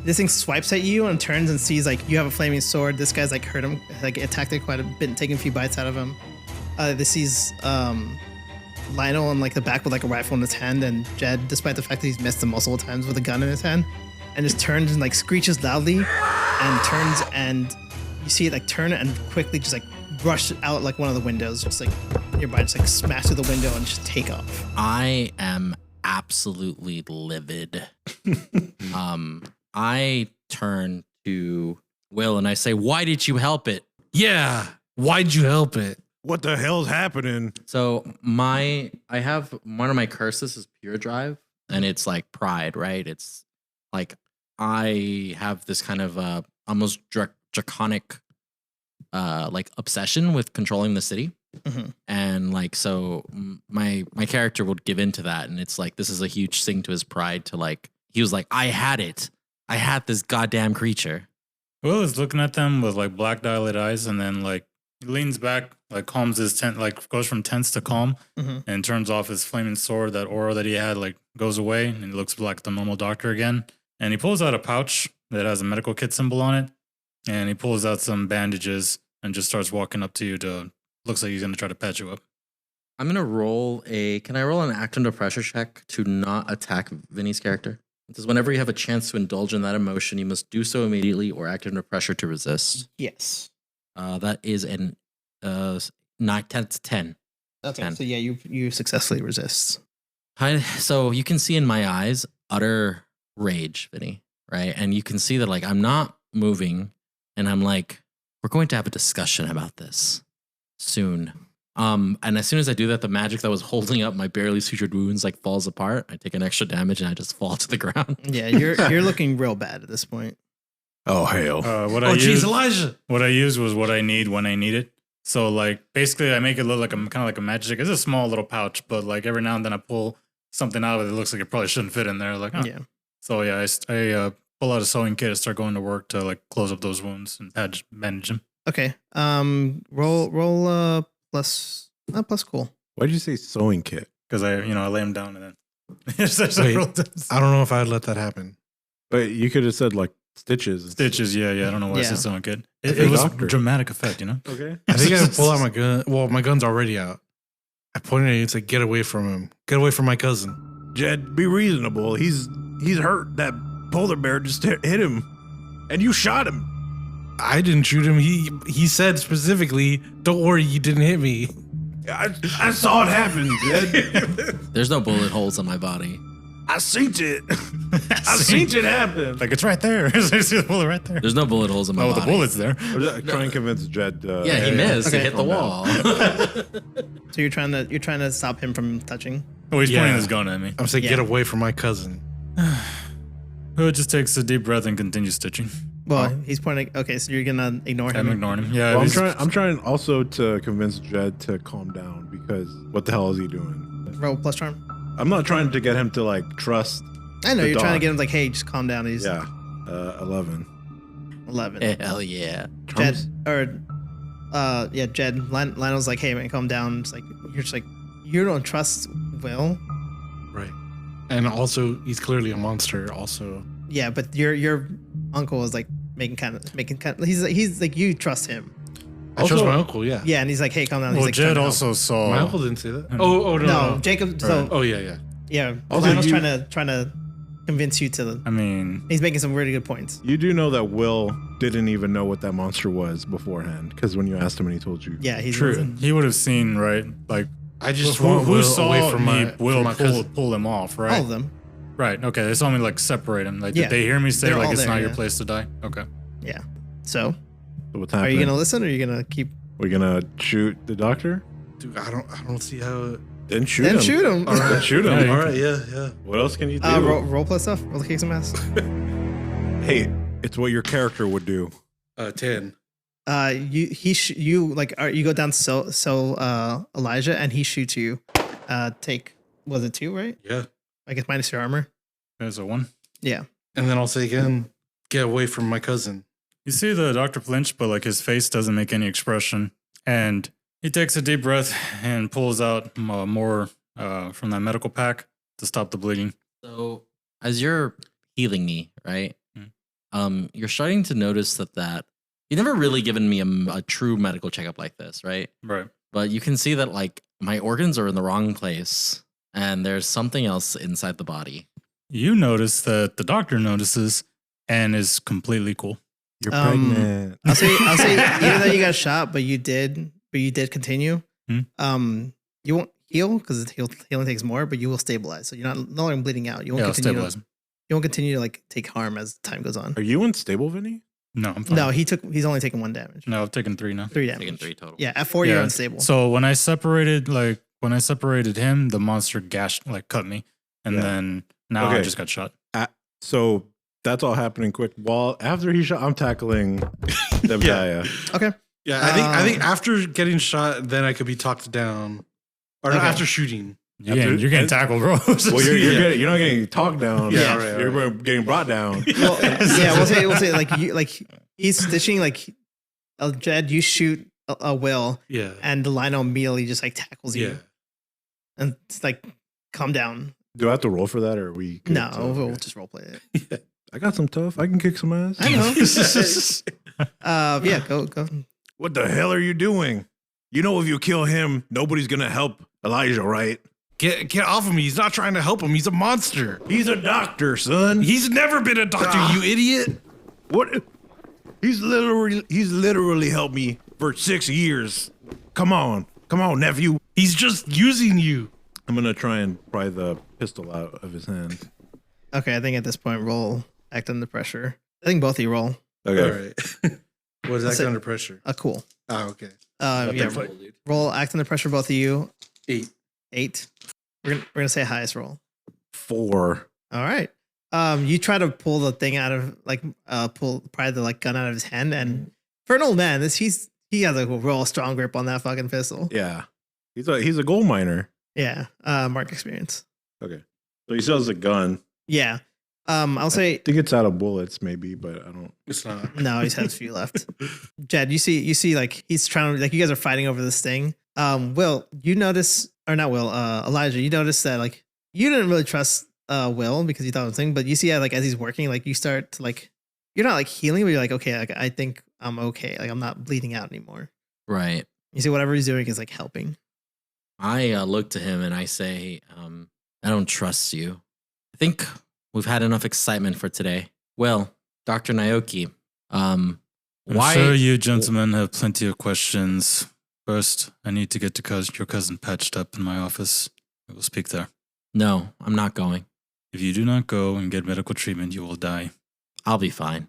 This thing swipes at you and turns and sees like you have a flaming sword. This guy's like hurt him, like attacked it quite a bit, taking a few bites out of him. This sees Lionel on like the back with like a rifle in his hand, and Jed, despite the fact that he's missed him multiple times with a gun in his hand, and just turns and like screeches loudly, and turns and you see it like turn and quickly just like rush out like one of the windows, just like nearby, just like smash through the window and just take off. I am absolutely livid. I turn to Will and I say, "Why did you help it?" Yeah. Why'd you help it? What the hell's happening? So I have one of my curses is pure drive, and it's like pride, right? It's like I have this kind of almost draconic like obsession with controlling the city. Mm-hmm. And like so my character would give into that, and it's like this is a huge thing to his pride to like he was like, I had this goddamn creature. Will is looking at them with like black dilated eyes, and then like he leans back, like calms his tent, like goes from tense to calm, and turns off his flaming sword. That aura that he had like goes away, and he looks like the normal doctor again. And he pulls out a pouch that has a medical kit symbol on it, and he pulls out some bandages and just starts walking up to you to. Looks like he's gonna try to patch you up. I'm gonna can I roll an act under pressure check to not attack Vinny's character? It says whenever you have a chance to indulge in that emotion, you must do so immediately or act under pressure to resist. Yes. That is an 10 to 10. Okay. 10. So yeah, you successfully resist. So you can see in my eyes utter rage, Vinny, right? And you can see that like I'm not moving, and I'm like, we're going to have a discussion about this soon. And as soon as I do that, the magic that was holding up my barely sutured wounds like falls apart. I take an extra damage and I just fall to the ground. Yeah, you're looking real bad at this point. Oh hell! Elijah. What I used was what I need when I need it. So like basically, I make it look like kind of like a magic. It's a small little pouch, but like every now and then I pull something out of it that looks like it probably shouldn't fit in there. Like Yeah. So yeah, I pull out a sewing kit and start going to work to like close up those wounds and bandage them. Okay. Roll plus cool. Why did you say sewing kit? Because I lay him down and then. Wait, I don't know if I'd let that happen. But you could have said like stitches. Stitches, yeah. I don't know why I Yeah. said sewing kit. I It think was doctor. dramatic effect, Okay. I think I pull out my gun. Well, my gun's already out. I pointed at you and said, "Get away from him. Get away from my cousin." Jed, be reasonable. He's hurt. That polar bear just hit him, and you shot him. I didn't shoot him. He said specifically, "Don't worry, you didn't hit me." I saw it happen, Jed. There's no bullet holes on my body. I seen it. I seen it happen. Like, it's right there. There's a bullet right there. There's no bullet holes in my Oh, body. the bullet's there. Try and convince Jed. Yeah, he missed. Okay. He hit the wall. So you're trying to stop him from touching. Oh, he's Yeah. pointing his gun at me. I'm saying, Yeah. get away from my cousin. Hood just takes a deep breath and continues stitching. Well, he's pointing. Okay, so you're gonna ignore him. I'm ignoring him. Yeah, Well, he's- I'm trying also to convince Jed to calm down because what the hell is he doing? Roll plus charm. I'm not trying to get him to like trust. I know The you're trying to dog. get him like, hey, just calm down. He's Yeah, 11. 11. Hell yeah. Jed Jed. Lionel's like, hey man, calm down. It's like you're just like you don't trust Will. Right. And also, he's clearly a monster. Also, Yeah, but your uncle is like making kind of. He's like you trust him. I trust Also- my uncle. Yeah. Yeah, and he's like, hey, calm down. well, he's like, trying Jed to help. also saw. My uncle didn't say that. Oh no. No, no. Jacob. So Oh yeah. yeah, Also, Lionel's you- trying to convince you to. I mean, He's making some really good points. You do know that Will didn't even know what that monster was beforehand because when you asked him and he told you. Yeah, he's true. He would have seen, right? Like, I just who, want who Will saw away from me? my Will from my cousin. pull him off, right? all of them. Right. Okay. They saw me like separate him. Like, Yeah. did they hear me say They're like all it's there, not your yeah. place to die? Okay. Yeah. So, So what's are happening? you gonna listen or are you gonna keep? We're gonna shoot the doctor? Dude, I don't see how. Then shoot Then him. shoot him. All right. Then shoot him. Yeah, All right. Yeah. What else can you do? Roll plus stuff. Roll to kick some ass. Hey, it's what your character would do. 10. You go down Elijah and he shoots you. Take was it 2, right? Yeah. I guess minus your armor. There's a 1. Yeah. And then I'll say again, get away from my cousin. You see the doctor flinch, but like his face doesn't make any expression. And he takes a deep breath and pulls out more from that medical pack to stop the bleeding. So as you're healing me, right? You're starting to notice that you've never really given me a true medical checkup like this, right? Right. But you can see that like my organs are in the wrong place and there's something else inside the body. You notice that the doctor notices and is completely cool. You're Um, pregnant. I'll say even though you got shot, but you did continue. Hmm. You won't heal because healing takes more, but you will stabilize. So you're no longer bleeding out. You won't Yeah, I'll continue. stabilize him. You won't continue to like take harm as time goes on. Are you unstable, Vinny? No, I'm fine. No, he's only taken 1 damage. No, I've taken 3 now. 3 damage. Taking 3 total. Yeah, at 4 you're unstable. So when I separated him, the monster cut me, and Yeah. then now I Okay. just got shot. So that's all happening quick. While after he shot, I'm tackling Debdiah. Okay. Yeah, I think after getting shot, then I could be talked down. Or Okay. after shooting. You're getting tackled, bro. Well, you're not getting talked down. Yeah, right, You're getting brought down. Well, yeah, we'll say like he's stitching like Jed, you shoot a Will, Yeah. and the Lionel immediately just like tackles you, Yeah. and it's like calm down. Do I have to roll for that, or are we? good No, to- we'll just role play it. I got some tough. I can kick some ass. I know. Yeah, go. What the hell are you doing? You know, if you kill him, nobody's gonna help Elijah, right? Get off of me. He's not trying to help him. He's a monster. He's a doctor, son. He's never been a doctor, you idiot. What? He's literally helped me for 6 years. Come on, nephew. He's just using you. I'm gonna try and pry the pistol out of his hand. Okay, I think at this point, roll act under pressure. I think both of you roll. Okay. All right. What is That's that it. under pressure? Cool. Oh, okay. Yeah, roll act under pressure, both of you. 8. 8. We're gonna say highest roll. 4. All right. You try to pull the thing out of pry the like gun out of his hand, and for an old man, he has a real strong grip on that fucking pistol. Yeah. He's a gold miner. Yeah. Mark experience. Okay. So he sells a gun. Yeah. I'll say I think it's out of bullets, maybe, but I don't. It's not. no. He has a few left. Jed, you see, like he's trying to like you guys are fighting over this thing. Will, you notice or not? Will, Elijah, you notice that like you didn't really trust Will because you thought it was a thing, but you see like as he's working, like you start to like you're not like healing, but you're like okay, like I think I'm okay, like I'm not bleeding out anymore. Right. You see, whatever he's doing is like helping. I look to him and I say, I don't trust you. I think we've had enough excitement for today. Well, Dr. Naoki, I'm why? sure you gentlemen have plenty of questions. First, I need to get your cousin patched up in my office. I will speak there. No, I'm not going. If you do not go and get medical treatment, you will die. I'll be fine.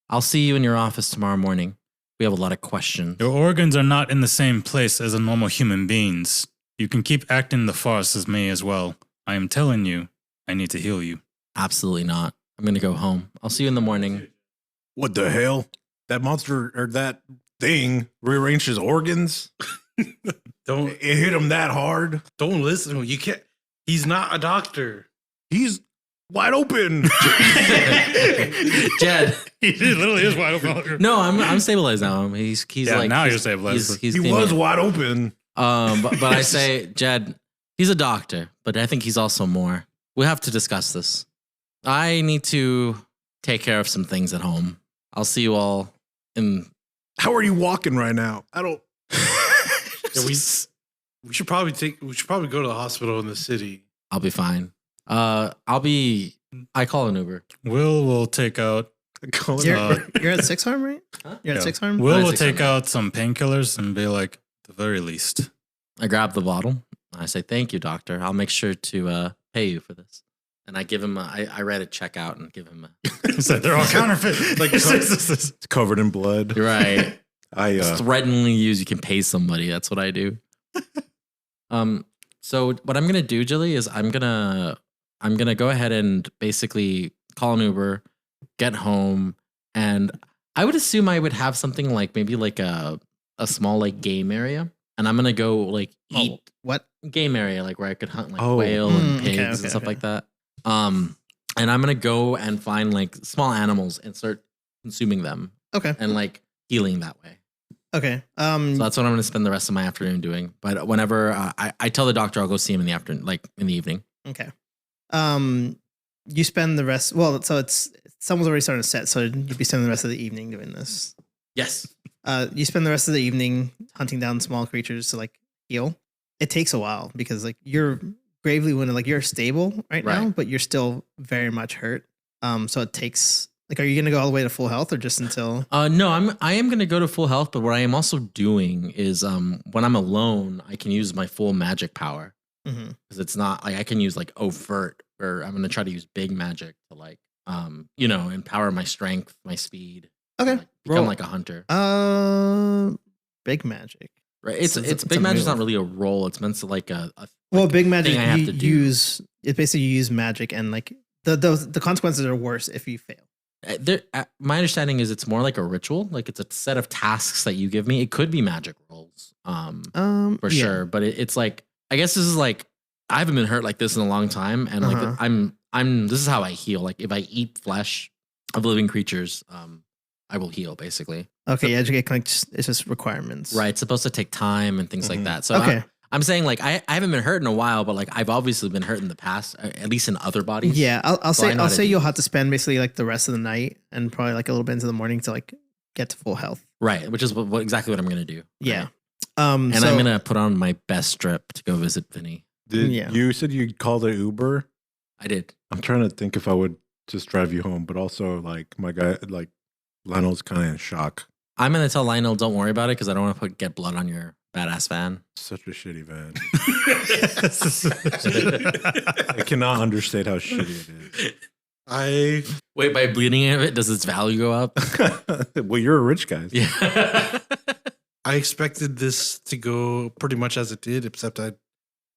I'll see you in your office tomorrow morning. We have a lot of questions. Your organs are not in the same place as a normal human beings. You can keep acting the farce as me as well. I am telling you, I need to heal you. Absolutely not. I'm going to go home. I'll see you in the morning. What the hell? That monster or that thing rearranged his organs? Don't It hit him that hard? don't listen. You can't. He's not a doctor. He's wide open. Jed. He literally is wide open. No, I'm stabilized now. He's Yeah, like now he's, you're stabilized. He's He being was a- wide open. but I say, Jed, he's a doctor, but I think he's also more. We have to discuss this. I need to take care of some things at home. I'll see you all in. How are you walking right now? I don't. Yeah, we should probably go to the hospital in the city. I'll be fine. I call an Uber. Will will take out. You're at 6 harm, right? Huh? You're at Yeah. 6 harm? Will will Six take harm. out some painkillers and be like, at the very least. I grab the bottle. I say, "Thank you, doctor. I'll make sure to pay you for this." And I give him. I write a check out and give him. So they're all counterfeit. Like it's covered in blood. You're right. I Threateningly use. You can pay somebody. That's what I do. So what I'm gonna do, Jilly, is I'm gonna go ahead and basically call an Uber, get home, and I would assume I would have something like maybe like a small like game area, and I'm gonna go like eat What? game area like where I could hunt like Oh. whale and Okay, pigs and okay, stuff okay. like that. And I'm gonna go and find like small animals and start consuming them Okay. and like healing that way. Okay. So that's what I'm going to spend the rest of my afternoon doing. But whenever I tell the doctor, I'll go see him in the afternoon, like in the evening. Okay. You spend the rest. Well, so someone's already starting to set, so you'd be spending the rest of the evening doing this. Yes. You spend the rest of the evening hunting down small creatures to like heal. It takes a while because like you're gravely wounded, like you're stable right now, Right. but you're still very much hurt. So it takes like, are you gonna go all the way to full health or just until? No, I am going to go to full health. But what I am also doing is when I'm alone, I can use my full magic power Mhm. because it's not like I can use like overt, or I'm going to try to use big magic to like empower my strength, my speed. Okay. Like, become Roll. like a hunter. Big magic. Right. It's it's big a magic's not move. really a role. It's meant to like a Well, big magic thing I have you to do. use. It basically you use magic and like the consequences are worse if you fail. My understanding is it's more like a ritual. Like it's a set of tasks that you give me. It could be magic rolls, for Yeah. sure. But it's like, I guess this is like, I haven't been hurt like this in a long time, and like Uh-huh. I'm. This is how I heal. Like if I eat flesh of living creatures, I will heal basically. Okay, yeah, educate kind of it's just requirements. Right. It's supposed to take time and things like Mhm. that. So Okay. I'm saying like I haven't been hurt in a while, but like I've obviously been hurt in the past, at least in other bodies. Yeah, I'll So I say know I'll how to say do you'll this. have to spend basically like the rest of the night and probably like a little bit into the morning to like get to full health. Right. Which is exactly what I'm gonna do. Yeah. right? And so, I'm gonna put on my best strip to go visit Vinny. did. Yeah. You said you called an Uber. I did. I'm trying to think if I would just drive you home, but also like my guy, like Lionel's kind of in shock. I'm gonna tell Lionel, don't worry about it because I don't want to get blood on your badass van. Such a shitty van. I cannot understate how shitty I Wait, by bleeding of it, does its value go up? it is. Well, you're a rich guy. Yeah. I expected this to go pretty much as it did, except I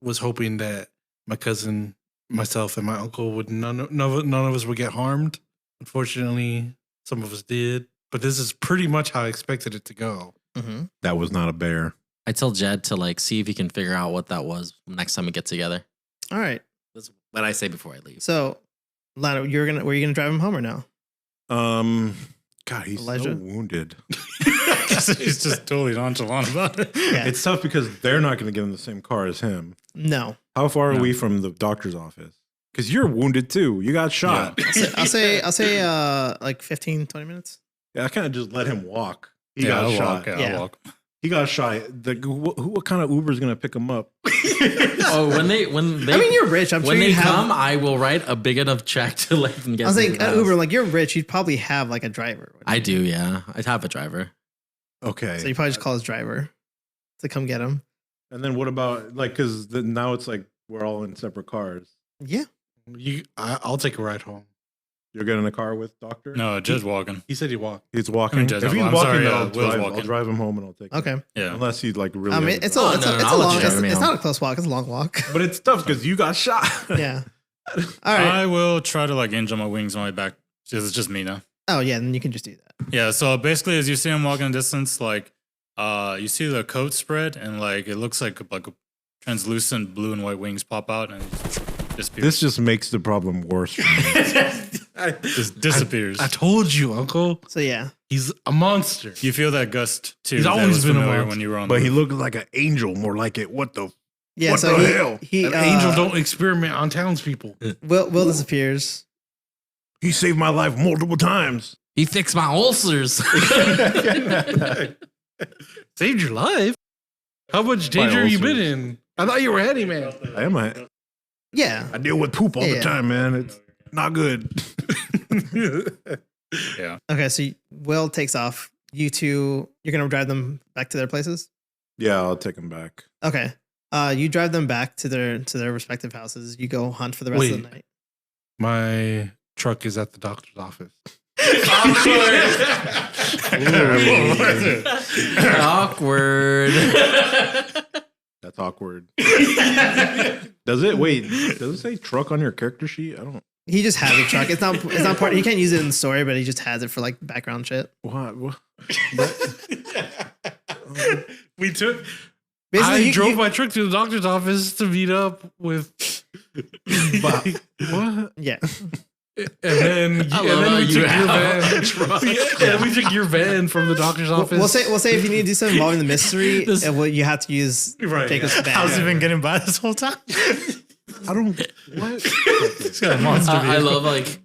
was hoping that my cousin, myself, and my uncle would none of us would get harmed. Unfortunately, some of us did, but this is pretty much how I expected it to go. Mhm. That was not a bear. I tell Jed to like see if he can figure out what that was next time we get together. All right. That's what I say before I leave. So, Lana, were you gonna drive him home or no? God, he's Elijah? so wounded. He's just totally nonchalant about it. Yeah. It's tough because they're not going to get in the same car as him. No. How far No. are we from the doctor's office? Because you're wounded too. You got shot. I'll say like 15, 20 minutes. Yeah, I kind of just let him walk. He Yeah, got I'll shot. walk. Yeah, Yeah. I'll walk. He got shot. What kind of Uber is going to pick him up? Oh, when they I mean, you're rich. I'm sure when you they have. come, I will write a big enough check to let them get. I was to saying the house. Uber, like you're rich. You'd probably have like a driver. wouldn't I you? do, yeah. I'd have a driver. Okay. So you probably just call his driver to come get him. And then what about like because now it's like we're all in separate cars. Yeah. I'll take a ride home. You're getting in the car with Doctor? No, just walking. He said he walked. He's walking. I mean, Jed's if he's I'm walking, sorry, then Will's I'll walking. drive him home and I'll take him. Okay. Yeah. Unless he's like really. I mean, has a it's a, drive. it's a, no, it's a I'll let long. you drive me It's home. not a close walk. It's a long walk. But it's tough because you got shot. Yeah. All right. I will try to like injure my wings on my back. It's just me now. Oh yeah, then you can just do that. Yeah. So basically, as you see him walking in the distance, like you see the coat spread and like it looks like a translucent blue and white wings pop out and disappears. This just makes the problem worse for me. Just disappears. I told you, Uncle. So yeah. He's a monster. You feel that gust too. He's that always was been a familiar monster. when you were on. But the he roof. looked like an angel, more like it. What the? Yeah. What so the he, hell? he An angel don't experiment on townspeople. Will disappears. He saved my life multiple times. He fixed my ulcers. Saved your life. How much danger have you been in? I thought you were handyman. I am Yeah. I deal with poop all the Yeah. time, man. It's not good. Yeah. Okay. So Will takes off. You two, you're gonna drive them back to their places. Yeah, I'll take him back. Okay. You drive them back to their respective houses. You go hunt for the rest of the night. My truck is at the doctor's office. Awkward. That's awkward. Does it? Wait, does it say truck on your character sheet? I don't. He just has a truck. It's not part. He can't use it in the story, but he just has it for like background shit. What? We took. Basically, I you drove my truck to the doctor's office to meet up with. What? Yeah. And then, I love how we you took your have van. a truck. Yeah, we took your van from the doctor's office. We'll say if you need to do something involving the mystery, This- you have to use Right. Jacob's van. How's he been getting by this whole time? I don't. What? He's got a monster I vehicle. love like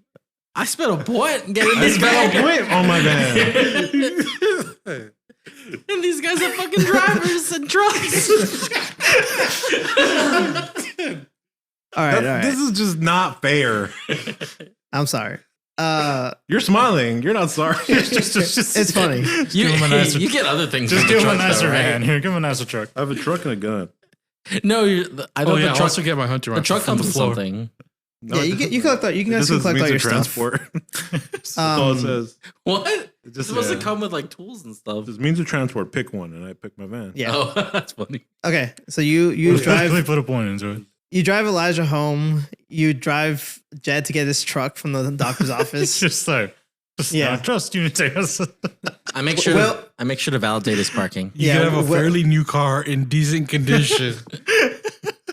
I spent a point getting I this spent a van. point on my van. And these guys are fucking drivers and trucks. All right. This is just not fair. I'm sorry. You're smiling. You're not sorry. It's funny. You, give him a nicer- you get other things. Just from the give him a truck, nicer though, right? van. Here, give him a nicer truck. I have a truck and a gun. No, I thought Oh yeah, the I truck. also get my hunter The rifle truck from comes the with floor. something. No, Yeah, it you doesn't. can collect all. You can This actually is collect all means your of stuff. transport. That's all it says. What? It's just- supposed yeah. to come with like tools and stuff. This means of transport. Pick one, and I pick my van. Yeah. Oh, that's funny. Okay. So you Quickly drive put a point into it. you drive Elijah home. You drive Jed to get his truck from the doctor's It's office. just like, just Yeah. not trust you to take us. I make sure. Well- I make sure to validate his parking. You Yeah, can have a well- fairly new car in decent condition,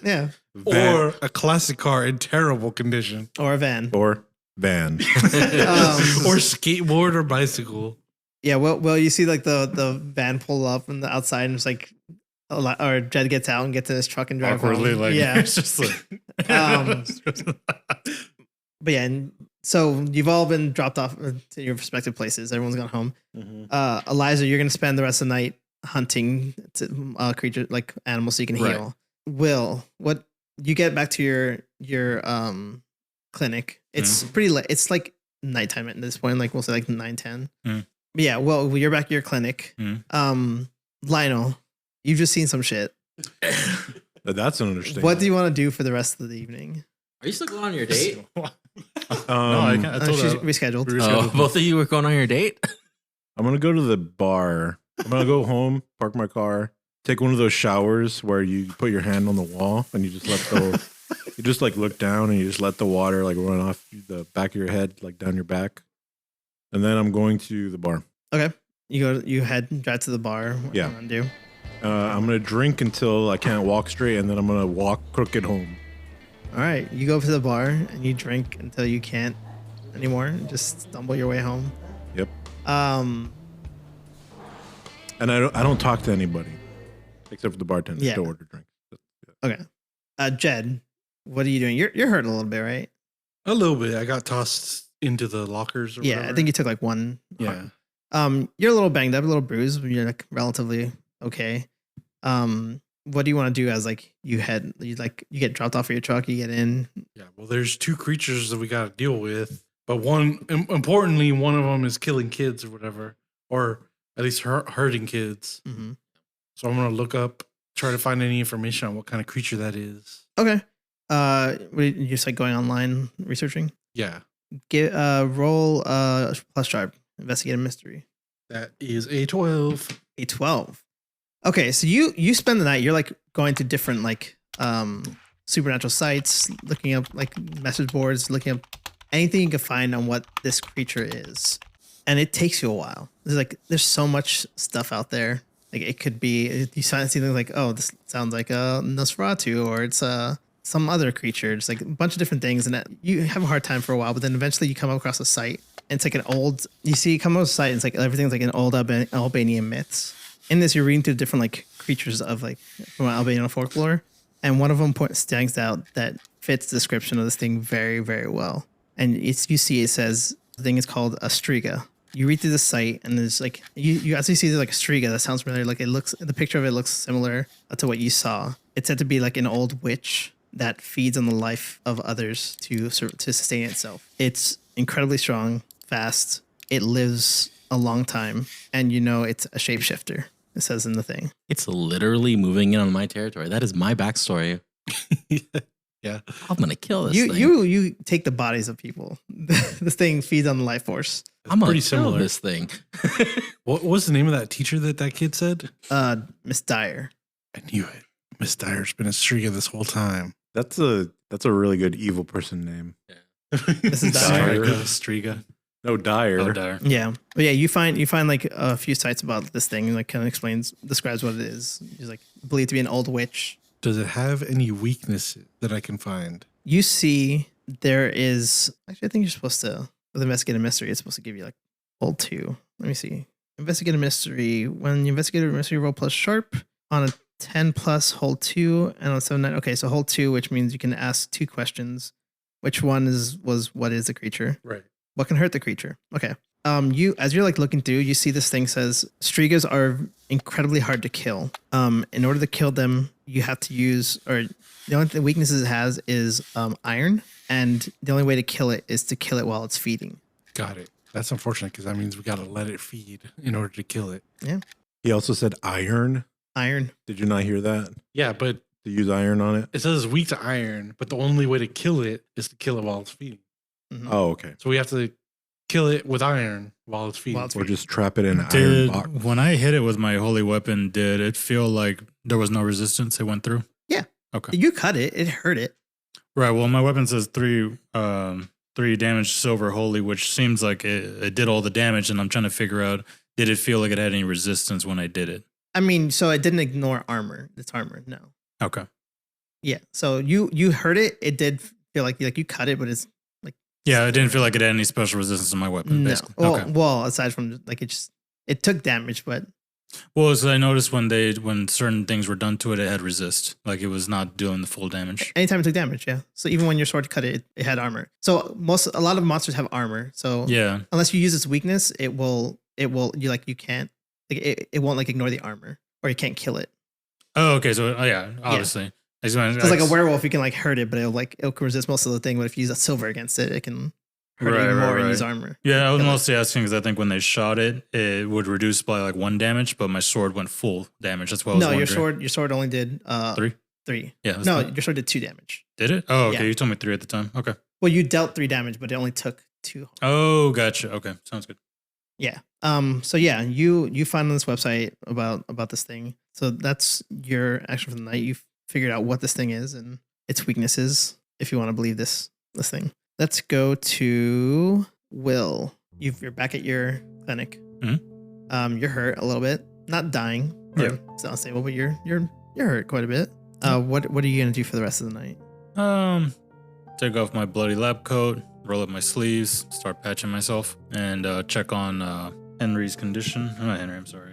Yeah. or a classic car in terrible condition, Or a van. Or van. or skateboard or bicycle. Yeah. Well, you see like the van pull up on the outside, and it's like, or Jed gets out and gets in his truck and drives Awkwardly, home. like, yeah. it's just like, But yeah, and so you've all been dropped off to your respective places. Everyone's gone home. Eliza, you're gonna spend the rest of the night hunting creatures like animals so you can Right. heal. Will, what you get back to your clinic? It's pretty late. It's like nighttime at this point. Like we'll say like 9-10. Mm. But yeah, well, you're back at your clinic. Lionel, you've just seen some shit. That's an understatement. What do you want to do for the rest of the evening? Are you still going on your date? no, I can't. I told She's her. rescheduled. Oh, both of you were going on your date? I'm gonna go to the bar. I'm gonna go home, park my car, take one of those showers where you put your hand on the wall and you just let the you just like look down and you just let the water like run off the back of your head, like down your back. And then I'm going to the bar. Okay. You drive to the bar. What Yeah. do you want to do? I'm gonna drink until I can't walk straight, and then I'm gonna walk crooked home. All right. You go up to the bar and you drink until you can't anymore. And just stumble your way home. Yep. Um. And I don't talk to anybody except for the bartender Yeah. to order drinks. Okay. Jed, what are you doing? You're hurting a little bit, right? A little bit. I got tossed into the lockers. Or Yeah. whatever. I think you took like one. Yeah. You're a little banged up, a little bruised, but you're like relatively okay. What do you want to do as like you get dropped off of your truck, you get in? Yeah. Well, there's two creatures that we got to deal with, but importantly, one of them is killing kids or whatever, or at least hurting kids. Mm-hmm. So I'm gonna look up, try to find any information on what kind of creature that is. Okay. You're just like going online researching. Yeah. Roll plus sharp. Investigate a mystery. That is a 12. A 12. Okay, so you spend the night. You're like going to different like supernatural sites, looking up like message boards, looking up anything you can find on what this creature is, and it takes you a while. There's so much stuff out there. Like it could be you see things like, oh, this sounds like a Nosferatu, or it's some other creature. Just like a bunch of different things, and you have a hard time for a while, but then eventually you come across a site. And it's like an old. You come across a site, and it's like everything's like an old Albanian myths. In this, you're reading through different like creatures of like from Albanian folklore, and one of them stands out that fits the description of this thing very, very well. And you see it says the thing is called a striga. You read through the site, and there's like you actually see there's like a striga that sounds familiar. Like the picture of it looks similar to what you saw. It's said to be like an old witch that feeds on the life of others to sustain itself. It's incredibly strong, fast. It lives a long time, and it's a shapeshifter. It says in the thing. It's literally moving in on my territory. That is my backstory. Yeah. I'm gonna kill this thing. You take the bodies of people. This thing feeds on the life force. I'm pretty gonna similar. kill this thing. What was the name of that teacher that kid said? Miss Dyer. I knew it. Miss Dyer's been a Striga this whole time. That's a really good evil person name. This is Dyer. Striga. No, Dyer. Oh, dire. Yeah, but yeah, you find like a few sites about this thing, and like kind of describes what it is. It's like believed to be an old witch. Does it have any weaknesses that I can find? You see, there is actually. I think you're supposed to with investigate a mystery. It's supposed to give you like hold 2. Let me see. Investigate a mystery. When you investigate a mystery, roll plus sharp on a 10 plus hold 2 and on 7 9. Okay, so hold 2, which means you can ask 2 questions. Which one was what is the creature? Right. What can hurt the creature? Okay. As you're like looking through, you see this thing says strigas are incredibly hard to kill. In order to kill them, you have to use, or the only weaknesses it has is iron, and the only way to kill it is to kill it while it's feeding. Got it. That's unfortunate because that means we got to let it feed in order to kill it. Yeah. He also said iron. Iron. Did you not hear that? Yeah, but To use iron on it? it says it's weak to iron, but the only way to kill it is to kill it while it's feeding. Mhm. Oh, okay. So we have to kill it with iron while it's feeding. While it's Or just trap it in an iron box. When I hit it with my holy weapon, did it feel like there was no resistance it went through? Yeah. Okay. You cut it. It hurt it. Right. Well, my weapon says 3 damage silver holy, which seems like it did all the damage, and I'm trying to figure out, did it feel like it had any resistance when I did it? I mean, so it didn't ignore armor. It's armor. No. Okay. Yeah. So you hurt it. It did feel like you cut it, but it's like Yeah, it didn't feel like it had any special resistance to my weapon. no. Basically. Well, Okay. well, aside from like it took damage, but Well, so I noticed when certain things were done to it, it had resist. Like it was not doing the full damage. anytime it took damage, yeah. So even when your sword cut it, it had armor. So a lot of monsters have armor. So Yeah. unless you use its weakness, it won't like ignore the armor, or you can't kill it. Oh, okay. So yeah, obviously. I just wanted- Because like a werewolf, you can like hurt it, but it'll resist most of the thing. But if you use a silver against it, it can hurt it even more and use armor. Yeah, I was Kill it. mostly asking because I think when they shot it, it would reduce by like 1 damage, but my sword went full damage. That's what I was No, wondering. your sword only did 3? 3. Yeah. that's No, fine. your sword did 2 damage. Did it? Oh, okay. Yeah. You told me 3 at the time. Okay. Well, you dealt 3 damage, but it only took 2. Oh, gotcha. Okay. Sounds good. Yeah. So yeah, you find on this website about this thing. So that's your action for the night. You've figured out what this thing is and its weaknesses, if you want to believe this thing. Let's go to Will. You're back at your clinic. Mhm. You're hurt a little bit, not dying. Yeah. It's not stable, but you're hurt quite a bit. What are you gonna do for the rest of the night? Take off my bloody lab coat, roll up my sleeves, start patching myself, and check on Henry's condition. Not Henry, I'm sorry.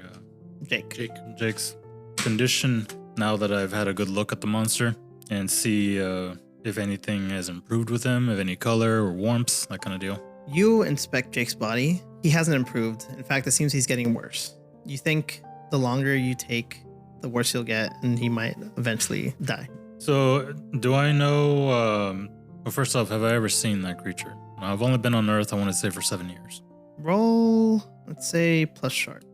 Jake's condition now that I've had a good look at the monster and see if anything has improved with him, if any color or warmth, that kind of deal. You inspect Jake's body. He hasn't improved. In fact, it seems he's getting worse. You think the longer you take, the worse he'll get, and he might eventually die. So, do I know? Well, first off, have I ever seen that creature? I've only been on Earth, I want to say, for 7 years. Roll, let's say, plus sharp.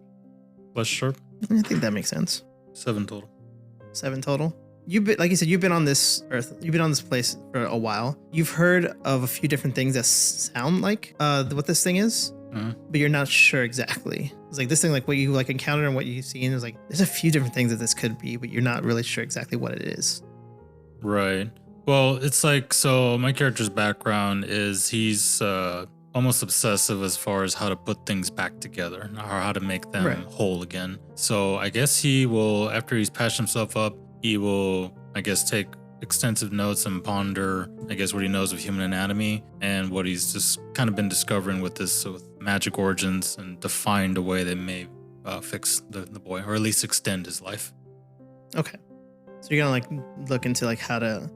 Plus sharp? I think that makes sense. 7 total. 7 total. you've been, like you said, you've been on this earth, you've been on this place for a while. You've heard of a few different things that sound like what this thing is, but you're not sure exactly. It's like this thing, like what you like encountered and what you've seen is like there's a few different things that this could be, but you're not really sure exactly what it is. Right. Well, it's like, so my character's background is he's almost obsessive as far as how to put things back together or how to make them whole again. So I guess he will, after he's patched himself up, he will, I guess, take extensive notes and ponder, I guess, what he knows of human anatomy and what he's just kind of been discovering with this with magic origins, and to find a way that may fix the boy, or at least extend his life. Okay. So you're gonna like look into like how to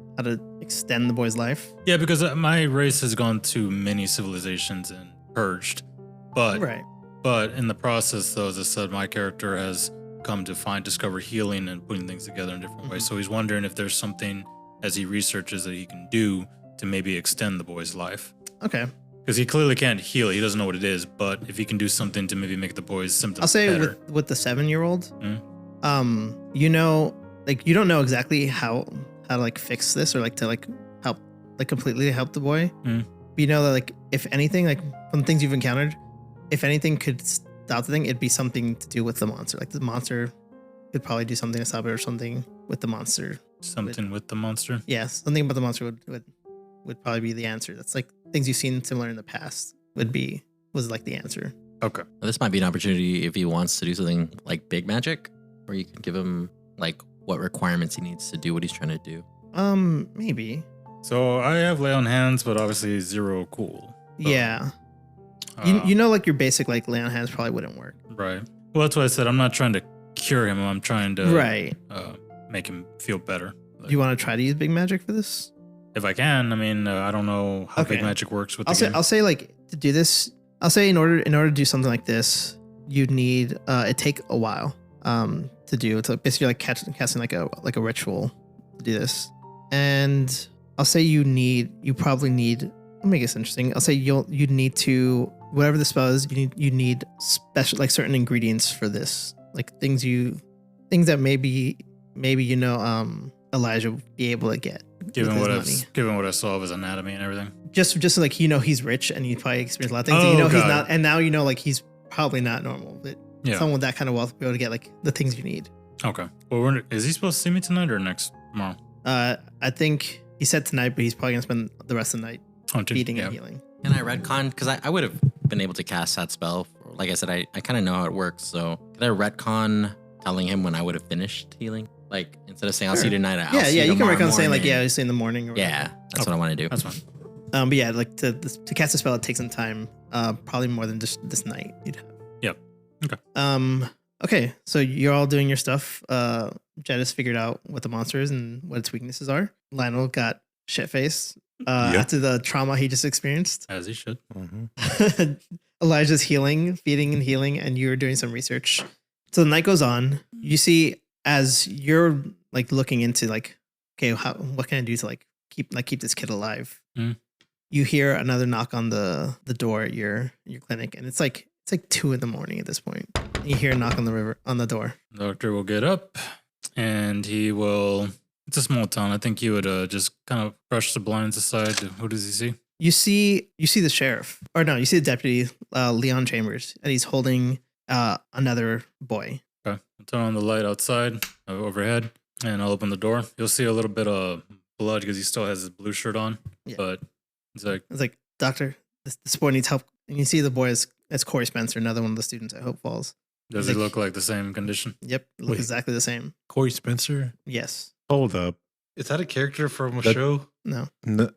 extend the boy's life. Yeah, because my race has gone to many civilizations and purged, but in the process, though, as I said, my character has come to discover healing and putting things together in different ways. So he's wondering if there's something as he researches that he can do to maybe extend the boy's life. Okay. Because he clearly can't heal; he doesn't know what it is. But if he can do something to maybe make the boy's symptoms I'll say better. with the 7-year-old, you know, like you don't know exactly how to like fix this or like to like help, like completely help the boy. But you know that like if anything, like from the things you've encountered, if anything could stop the thing, it'd be something to do with the monster. Like the monster could probably do something to stop it, or something with the monster. Something with the monster. Yeah, something about the monster would probably be the answer. That's like things you've seen similar in the past was like the answer. Okay. This might be an opportunity if he wants to do something like big magic, where you can give him like what requirements he needs to do what he's trying to do. Maybe. So I have lay on hands, but obviously 0 cool. So, yeah. You know, like your basic like lay on hands probably wouldn't work. Right. Well, that's why I said I'm not trying to cure him. I'm trying to make him feel better. Do you want to try to use big magic for this? If I can. I mean, I don't know how big magic works with the game. I'll say like to do this. I'll say in order to do something like this, you'd need it take a while to do. It's like basically like casting like a ritual to do this. And I'll say you probably need. Let me make this interesting. I'll say you'd need to, whatever the spell is, you need special, like certain ingredients for this, like things that maybe you know Elijah would be able to get. Given what I saw of his anatomy and everything. Just like, you know, he's rich and he probably experienced a lot of things. You know, he's not, and now you know, like he's probably not normal, but someone with that kind of wealth will be able to get like the things you need. Okay. Well, is he supposed to see me tonight or tomorrow? I think he said tonight, but he's probably gonna spend the rest of the night feeding and healing. Can I retcon? Because I would have been able to cast that spell. Like I said, I kind of know how it works. So can I retcon telling him when I would have finished healing? Like instead of saying I'll see you tonight, I'll see you you can retcon saying like I'll see you in the morning. Or that's what I want to do. That's fine. But yeah, like to cast a spell, it takes some time. Probably more than just this night. You'd have. Yep. Okay. Okay. So you're all doing your stuff. Jed has figured out what the monster is and what its weaknesses are. Lionel got shit faced after the trauma he just experienced. As he should. Elijah's feeding and healing, and you're doing some research. So the night goes on. You see, as you're like looking into like, okay, what can I do to like keep this kid alive? You hear another knock on the door at your clinic, and it's like 2 a.m. at this point. And you hear a knock on the door. Doctor will get up, and he will. It's a small town. I think he would just kind of brush the blinds aside. Who does he see? You see the sheriff, or no, you see the deputy, Leon Chambers, and he's holding another boy. Okay, I'll turn on the light outside overhead, and I'll open the door. You'll see a little bit of blood because he still has his blue shirt on. Yeah. But it's like, doctor, this boy needs help. And you see the boy is Corey Spencer, another one of the students at Hope Falls. Does he look like the same condition? Yep, look exactly the same. Corey Spencer? Yes. Hold up. Is that a character from a show? No.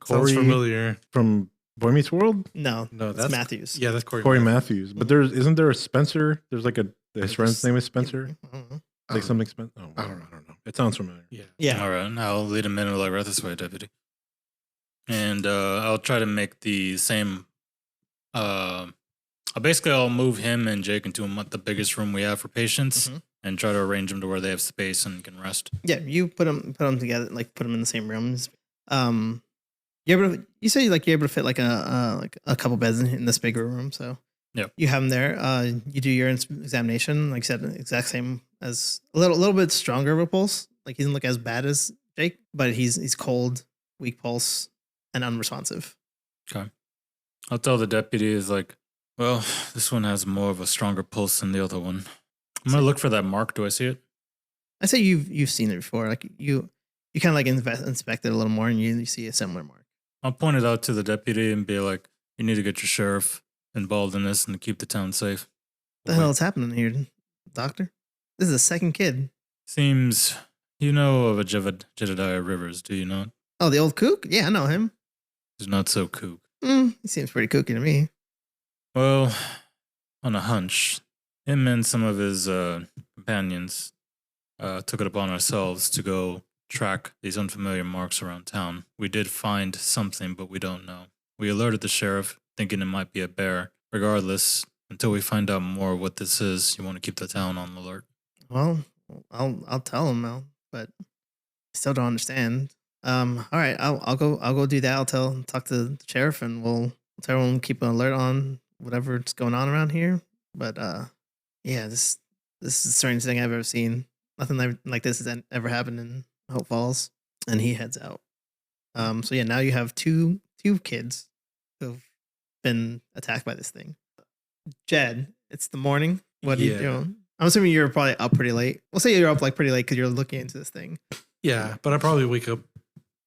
Sounds familiar. From Boy Meets World? No, that's Matthews. Yeah, that's Corey Matthews. But isn't there a Spencer? There's like his friend's name is Spencer? Like something Spencer? Oh, I don't know. It sounds familiar. Yeah. All right. I'll lead him in like right this way, deputy. And I'll try to make the same. I'll move him and Jake into the biggest room we have for patients, and try to arrange them to where they have space and can rest. Yeah, you put them together, like put them in the same rooms. You say like you're able to fit like a couple beds in this bigger room, so you have them there. You do your examination, like I said, exact same as a little bit stronger of a pulse. Like he doesn't look as bad as Jake, but he's cold, weak pulse, and unresponsive. Okay. I'll tell the deputy is like, well, this one has more of a stronger pulse than the other one. I'm gonna look for that mark. Do I see it? I say you've seen it before. Like you kind of like inspect it a little more, and you see a similar mark. I'll point it out to the deputy and be like, you need to get your sheriff involved in this and to keep the town safe. What the hell is happening here, Doctor? This is the second kid. Seems you know of a Jedediah Rivers, do you not? Oh, the old kook? Yeah, I know him. He's not so kook. He seems pretty kooky to me. Well, on a hunch, him and some of his companions took it upon ourselves to go track these unfamiliar marks around town. We did find something, but we don't know. We alerted the sheriff, thinking it might be a bear. Regardless, until we find out more what this is, you want to keep the town on alert. Well, I'll tell him, Mel, but I still don't understand. All right, I'll go do that. Talk to the sheriff, and we'll tell everyone keep an alert on whatever's going on around here. But yeah, this is the strangest thing I've ever seen. Nothing like this has ever happened in Hope Falls. And he heads out. So yeah, now you have two kids who've been attacked by this thing. Jed, it's the morning. What are you doing? I'm assuming you're probably up pretty late. We'll say you're up like pretty late because you're looking into this thing. Yeah, but I probably wake up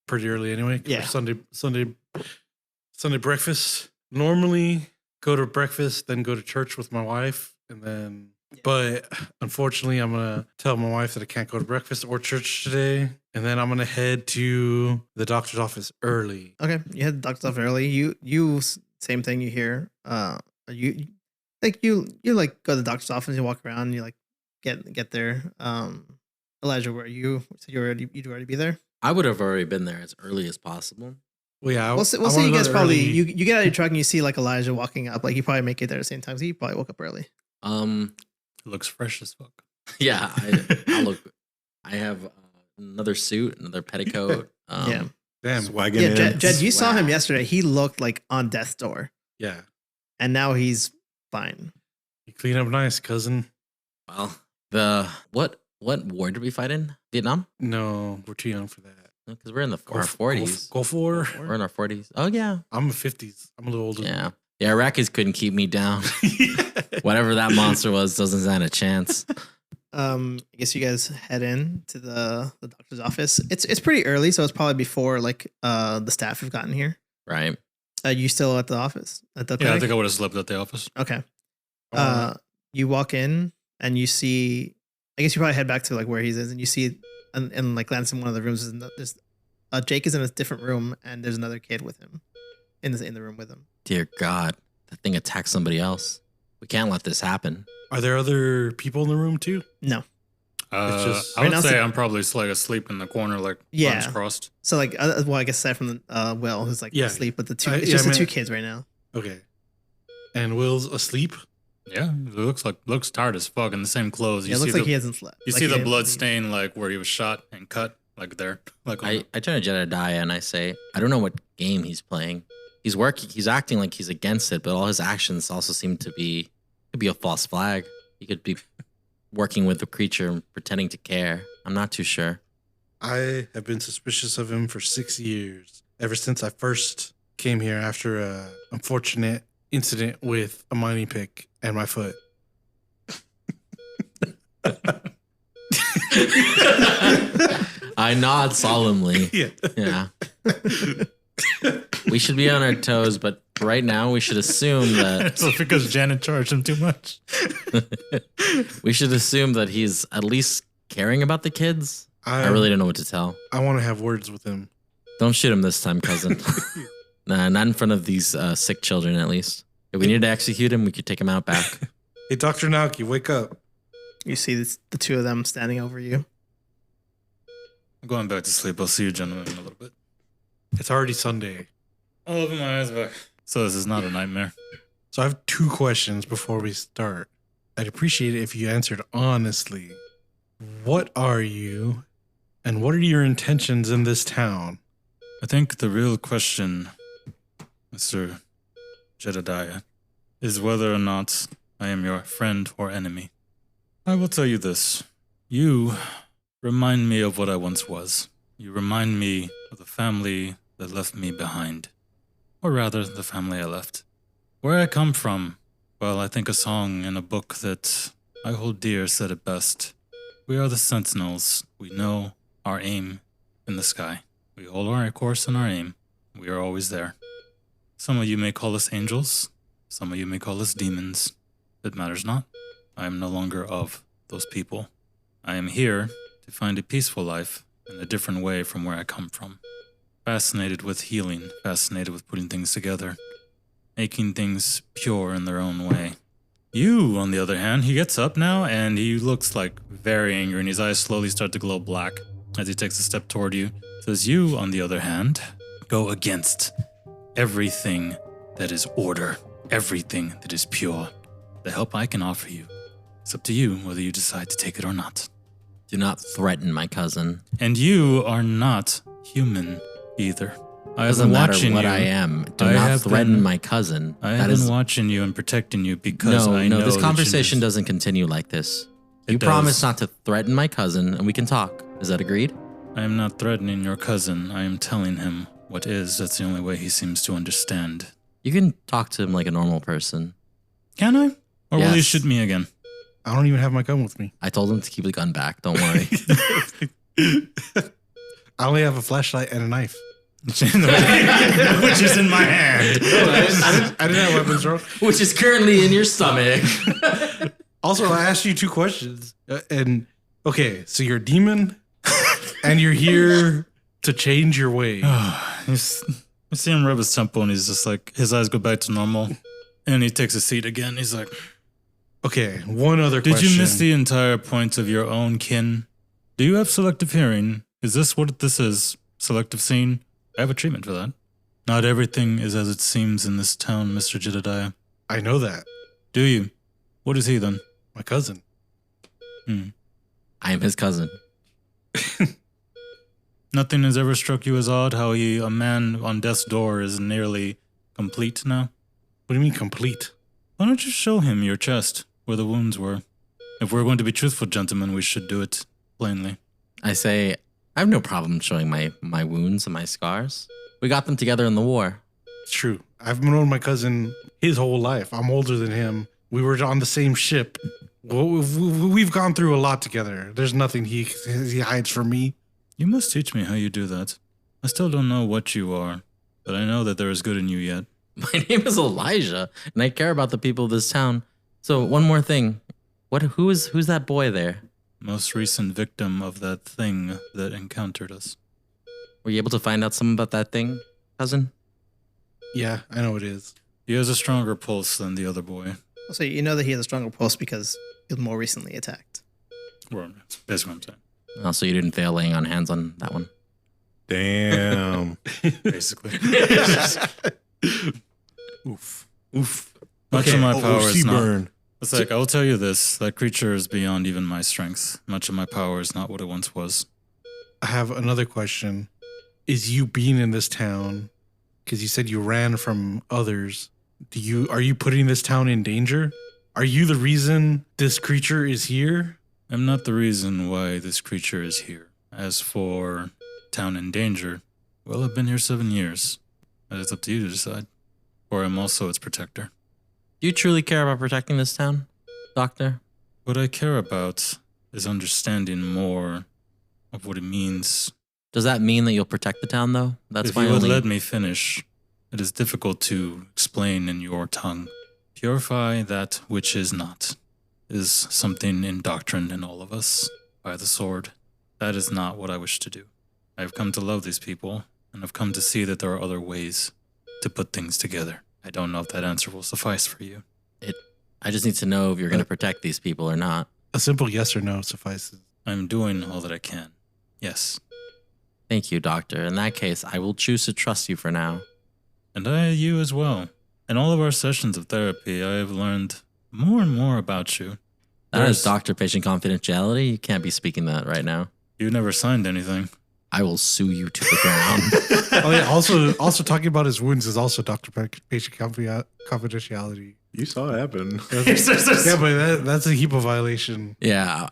pretty early anyway. Yeah. For Sunday breakfast. Normally go to breakfast, then go to church with my wife, and then. But unfortunately, I'm gonna tell my wife that I can't go to breakfast or church today, and then I'm gonna head to the doctor's office early. Okay, you head to the doctor's office early. You same thing. You hear you like go to the doctor's office. You walk around. And you like get there. Elijah, where you? So you'd already be there. I would have already been there as early as possible. Well, yeah, we'll see you guys probably. You get out of your truck and you see like Elijah walking up. Like you probably make it there at the same time. So you probably woke up early. It looks fresh as fuck. Yeah, I have another suit, another petticoat. Yeah, damn, swagging. Yeah, Jed, you saw him yesterday. He looked like on death's door. Yeah, and now he's fine. You clean up nice, cousin. Well, what war did we fight in? Vietnam? No, we're too young for that. Because we're in our 40s. Go for. We're in our 40s. Oh yeah, I'm in 50s. I'm a little older. Yeah. The Iraqis couldn't keep me down. Whatever that monster was doesn't stand a chance. I guess you guys head in to the doctor's office. It's pretty early, so it's probably before like the staff have gotten here. Right. You still at the office? I think I would have slept at the office. Okay. You walk in and you see. I guess you probably head back to like where he's and you see and like glance in one of the rooms. There's Jake is in a different room and there's another kid with him in the room with him. Dear God, that thing attacked somebody else. We can't let this happen. Are there other people in the room too? No. I would say I'm probably like asleep in the corner, like arms crossed. So like, well, I guess aside from Will, who's like asleep, but the two, it's just the two kids right now. Okay. And Will's asleep. Yeah, it looks tired as fuck in the same clothes. It looks like he hasn't slept. You see the blood stain like where he was shot and cut, like there. Like I turn to Jedediah and I say, I don't know what game he's playing. He's acting like he's against it, but all his actions also seem to be a false flag. He could be working with the creature and pretending to care. I'm not too sure. I have been suspicious of him for 6 years, ever since I first came here after a unfortunate incident with a mining pick and my foot. I nod solemnly. Yeah. We should be on our toes, but right now we should assume that... It's because Janet charged him too much. We should assume that he's at least caring about the kids. I really don't know what to tell. I want to have words with him. Don't shoot him this time, cousin. Nah, not in front of these sick children, at least. If we need to execute him, we could take him out back. Hey, Dr. Naoki, wake up. You see the two of them standing over you. I'm going back to sleep. I'll see you gentlemen in a little bit. It's already Sunday. I'll open my eyes back. So this is not a nightmare. So I have 2 questions before we start. I'd appreciate it if you answered honestly. What are you, and what are your intentions in this town? I think the real question, Mr. Jedediah, is whether or not I am your friend or enemy. I will tell you this. You remind me of what I once was. You remind me of the family that left me behind. Or rather, the family I left. Where I come from, well, I think a song in a book that I hold dear said it best. We are the sentinels. We know our aim in the sky. We hold our course and our aim. We are always there. Some of you may call us angels. Some of you may call us demons. It matters not. I am no longer of those people. I am here to find a peaceful life in a different way from where I come from. Fascinated with healing, fascinated with putting things together, making things pure in their own way. You, on the other hand, he gets up now and he looks like very angry and his eyes slowly start to glow black as he takes a step toward you. Says, you, on the other hand, go against everything that is order, everything that is pure. The help I can offer you, it's up to you whether you decide to take it or not. Do not threaten my cousin. And you are not human either. I have Doesn't been matter watching what you. I am. Do I not have threaten been- my cousin. I That have is been watching you and protecting you because I know this that conversation you doesn't continue like this. It You promise does. not to threaten my cousin, and we can talk. Is that agreed? I am not threatening your cousin. I am telling him what is. That's the only way he seems to understand. You can talk to him like a normal person. Can I? Or will you Yes. shoot me again? I don't even have my gun with me. I told him to keep the gun back. Don't worry. I only have a flashlight and a knife. Which is in my hand. I didn't have weapons, bro. Which is currently in your stomach. Also, I asked you two questions. And okay, so you're a demon and you're here to change your way. You see him rub his temple and he's just like, his eyes go back to normal. And he takes a seat again. He's like, Okay, one other did question. you miss the entire point of your own kin? Do you have selective hearing? Is this what this is? Selective seeing? I have a treatment for that. Not everything is as it seems in this town, Mr. Jedediah. I know that. Do you? What is he then? My cousin. I am his cousin. Nothing has ever struck you as odd how a man on death's door is nearly complete now? What do you mean complete? Why don't you show him your chest, where the wounds were? If we're going to be truthful, gentlemen, we should do it plainly. I say, I have no problem showing my wounds and my scars. We got them together in the war. It's true. I've known my cousin his whole life. I'm older than him. We were on the same ship. We've gone through a lot together. There's nothing he hides from me. You must teach me how you do that. I still don't know what you are, but I know that there is good in you yet. My name is Elijah, and I care about the people of this town. So one more thing. Who's that boy there? Most recent victim of that thing that encountered us. Were you able to find out something about that thing, cousin? Yeah, I know it is. He has a stronger pulse than the other boy. So you know that he has a stronger pulse because he was more recently attacked. Well, that's basically what I'm saying. Oh, so you didn't fail laying on hands on that one. Damn. Basically. Oof. Oof. Much of my power is not. burn. It's like, I will tell you this, that creature is beyond even my strength. Much of my power is not what it once was. I have another question. Is you being in this town, because you said you ran from others, are you putting this town in danger? Are you the reason this creature is here? I'm not the reason why this creature is here. As for town in danger, well, I've been here 7 years. And it's up to you to decide. Or I'm also its protector. Do you truly care about protecting this town, Doctor? What I care about is understanding more of what it means. Does that mean that you'll protect the town, though? That's If my you would only... let me finish, it is difficult to explain in your tongue. Purify that which is not, is something indoctrined in all of us by the sword. That is not what I wish to do. I have come to love these people, and I've come to see that there are other ways to put things together. I don't know if that answer will suffice for you. I just need to know if you're going to protect these people or not. A simple yes or no suffices. I'm doing all that I can. Yes. Thank you, Doctor. In that case, I will choose to trust you for now. And you as well. In all of our sessions of therapy, I have learned more and more about you. That is There's- doctor-patient confidentiality. You can't be speaking that right now. You never signed anything. I will sue you to the ground. Oh yeah. Also talking about his wounds is also doctor-patient confidentiality. You saw it happen. Yeah, but that's a HIPAA violation. Yeah,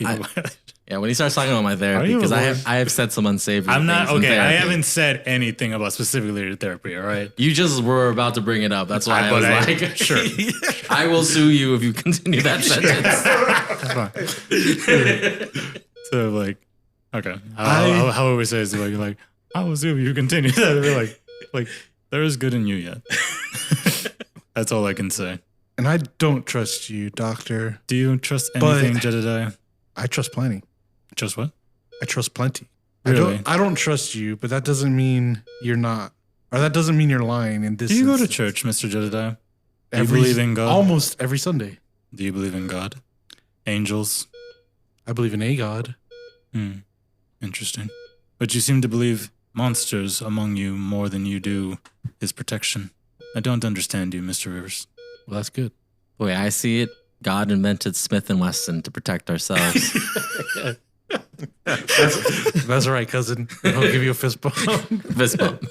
Yeah, when he starts talking about my therapy, because I have said some unsavory I'm not things in okay. I therapy. haven't said anything about specifically your therapy. All right. You just were about to bring it up. That's why I was like, sure. I will sue you if you continue that sentence. So like, okay. How I always say is like, I will sue if you continue that. Be like there is good in you yet. That's all I can say. And I don't trust you, Doctor. Do you trust anything, But- Jedediah? I trust plenty. Just what? I trust plenty. Really? I don't trust you, but that doesn't mean you're not, or that doesn't mean you're lying in this. Do you go to instance. church, Mr. Jedediah? Do you believe in God? Almost every Sunday. Do you believe in God? Angels? I believe in a God. Interesting. But you seem to believe monsters among you more than you do his protection. I don't understand you, Mr. Rivers. Well, that's good. The way I see it, God invented Smith & Wesson to protect ourselves. That's right, cousin. I'll give you a fist bump. Fist bump.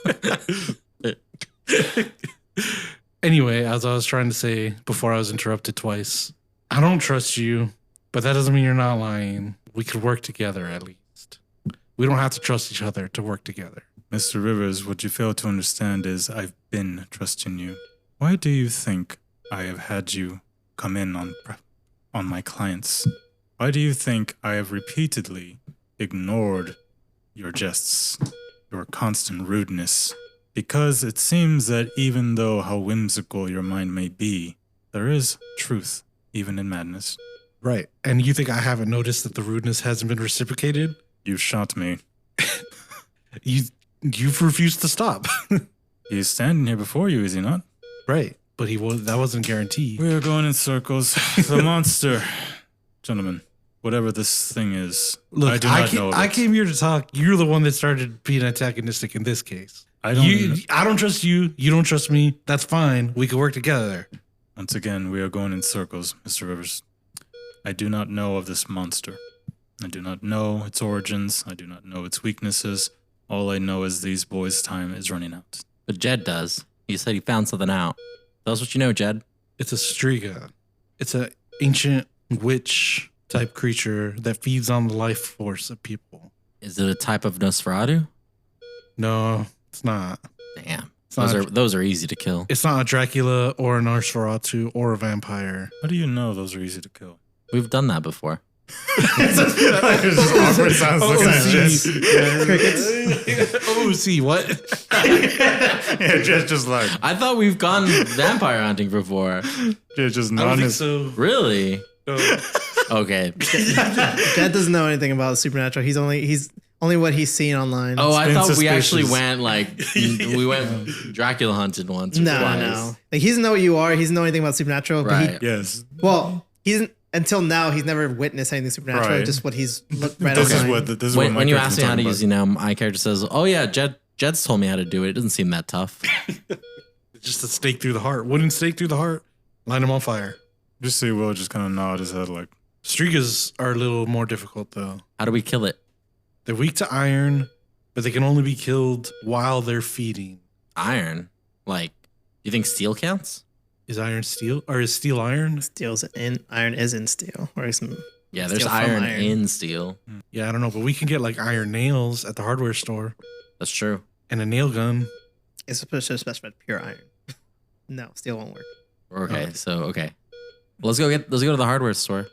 Anyway, as I was trying to say before I was interrupted twice, I don't trust you, but that doesn't mean you're not lying. We could work together at least. We don't have to trust each other to work together. Mr. Rivers, what you fail to understand is I've been trusting you. Why do you think I have had you come in on my clients? Why do you think I have repeatedly ignored your jests, your constant rudeness? Because it seems that even though how whimsical your mind may be, there is truth even in madness. Right. And you think I haven't noticed that the rudeness hasn't been reciprocated? You shot me. You've refused to stop. He's standing here before you, is he not? Right. But that wasn't guaranteed. We are going in circles. The monster. Gentlemen, whatever this thing is, Look, I do not know. I came here to talk. You're the one that started being antagonistic in this case. I don't. I don't trust you. You don't trust me. That's fine. We can work together. Once again, we are going in circles, Mr. Rivers. I do not know of this monster. I do not know its origins. I do not know its weaknesses. All I know is these boys' time is running out. But Jed does. He said he found something out. Tell us what you know, Jed. It's a striga. It's an ancient witch type creature that feeds on the life force of people. Is it a type of Nosferatu? No, it's not. Damn. It's Those are easy to kill. It's not a Dracula or a Nosferatu or a vampire. How do you know those are easy to kill? We've done that before. Awkward sounds looking at Jess. Oh, see what? Yeah, Jess just like I thought we've gone vampire hunting before. Jess just I don't nodding. think so. Really? No. Okay. Dad doesn't know anything about supernatural. He's only what he's seen online. Oh, I been thought we suspicious. actually went we went Dracula hunted once. Or no, twice. no. Like, he doesn't know what you are. He doesn't know anything about supernatural. Right. But Yes, he's until now he's never witnessed anything supernatural. Right. Just what he's read this is online. what this is what my When you character's ask me how to talking use about. it now, my character says, "Oh yeah, Jed's told me how to do it. It doesn't seem that tough." Just a stake through the heart. Wooden stake through the heart. Line him on fire. Just see Will just kind of nod his head like, Strigas are a little more difficult though. How do we kill it? They're weak to iron, but they can only be killed while they're feeding. Iron. Like, you think steel counts? Is iron steel or is steel iron? Steel's in iron is in steel. Or some Yeah, there's Steel from iron iron. in steel. Yeah, I don't know, but we can get like iron nails at the hardware store That's true. and a nail gun. it's supposed to specify pure iron. No, steel won't work. Okay, okay. Let's go to the hardware store.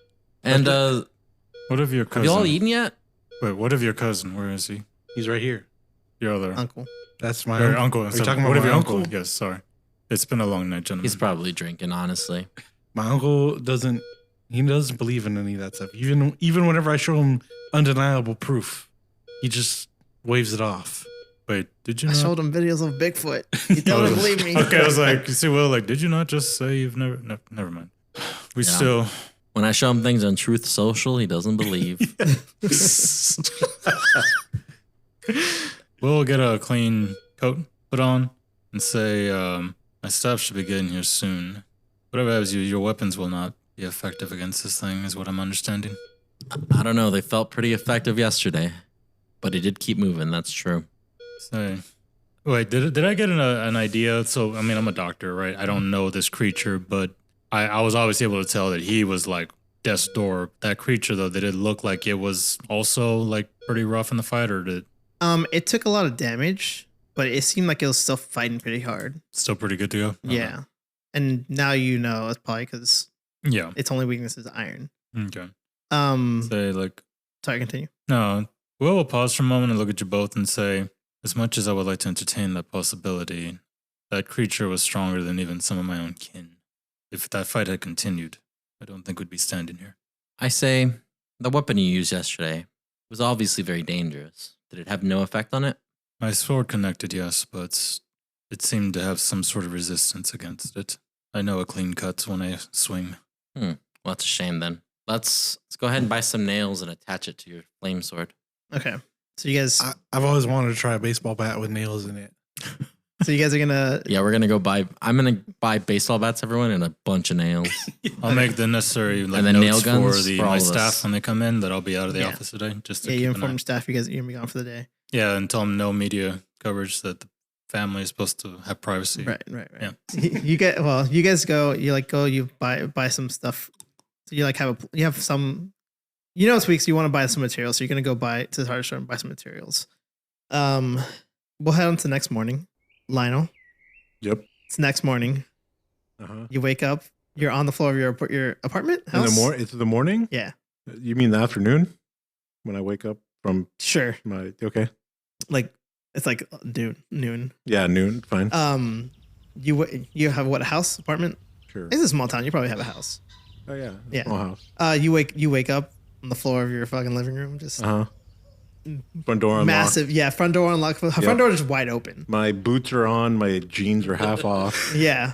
And what of your have cousin? you all eaten yet? Wait, what of your cousin? Where is he? He's right here. Your other Uncle. That's my your uncle. Are you Sorry, talking about what of my your uncle? uncle? Yes, sorry. It's been a long night, gentlemen. He's probably drinking, honestly. My uncle doesn't believe in any of that stuff. Even whenever I show him undeniable proof, he just waves it off. Wait, did you I not? showed him videos of Bigfoot. He don't believe me. Okay, I was like, you see, Will, like, did you not just say you've never? No, never mind. We Yeah. still. When I show him things on Truth Social, he doesn't believe. We'll get a clean coat put on and say, my staff should be getting here soon. Whatever happens, your weapons will not be effective against this thing, is what I'm understanding. I don't know. They felt pretty effective yesterday, but it did keep moving. That's true. So, wait, did I get an idea? So, I mean, I'm a doctor, right? I don't know this creature, but I was obviously able to tell that he was like death's door. That creature though, did it look like it was also like pretty rough in the fight, or did It took a lot of damage, but it seemed like it was still fighting pretty hard. still pretty good to go? Yeah. And now you know it's probably because Yeah. its only weakness is iron. Okay. Um, Say like sorry, continue. no. We'll pause for a moment and look at you both and say, as much as I would like to entertain that possibility, that creature was stronger than even some of my own kin. If that fight had continued, I don't think we'd be standing here. I say, the weapon you used yesterday was obviously very dangerous. Did it have no effect on it? My sword connected, yes, but it seemed to have some sort of resistance against it. I know a clean cut when I swing. Well, that's a shame then. Let's go ahead and buy some nails and attach it to your flame sword. Okay. So you guys, I've always wanted to try a baseball bat with nails in it. so you guys are gonna. Yeah, we're gonna go buy. I'm gonna buy baseball bats, everyone, and a bunch of nails. I'll make the necessary like, And then nail notes guns for for all my of staff us. when they come in that I'll be out of the Yeah. office today. Just to Yeah, you keep an inform eye. your staff. You guys, you're gonna be gone for the day. Yeah, and tell them no media coverage, that the family is supposed to have privacy. Right. Yeah. You get well. You guys go. You like go. You buy some stuff. So you like you have some. You know it's weak, so you want to buy some materials. So you're gonna go to the hardware store and buy some materials. We'll head on to the next morning. Lionel, Yep. it's next morning. Uh-huh. You wake up. You're on the floor of your apartment In house. it's the morning? Yeah. You mean the afternoon? When I wake up from Sure. my okay. Like it's like noon. Yeah, noon, fine. You have what, a house, apartment? Sure. It's a small town. You probably have a house. Oh yeah. Yeah. Small house. You wake up on the floor of your fucking living room, just Uh-huh. Front door unlocked. massive. Yeah, front door unlocked. Front door just wide open. My boots are on, my jeans are half off. Yeah,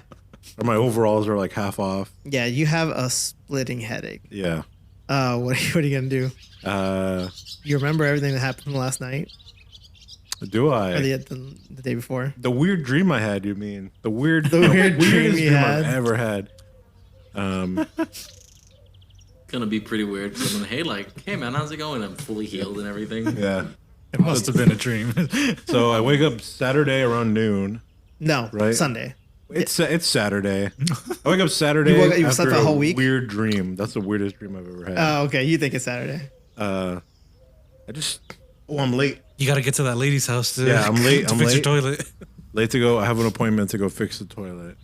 Or my overalls are like half off. yeah. You have a splitting headache. Yeah. What are you gonna do? You remember everything that happened last night Do or I? the day before? The weird dream I had, you mean? The weird weird dream weirdest you dream had. I've ever had. It's gonna be pretty weird. So I'm gonna, hey man, how's it going? I'm fully healed and everything. Yeah. It must have been a dream. So I wake up Saturday around noon. No, Right. Sunday. It's Saturday. I wake up Saturday You after slept the whole week? weird dream. That's the weirdest dream I've ever had. Oh, okay. You think it's Saturday? I'm late. You got to get to that lady's house to, Yeah, I'm late. to I'm fix late. your toilet. Late to go. I have an appointment to go fix the toilet.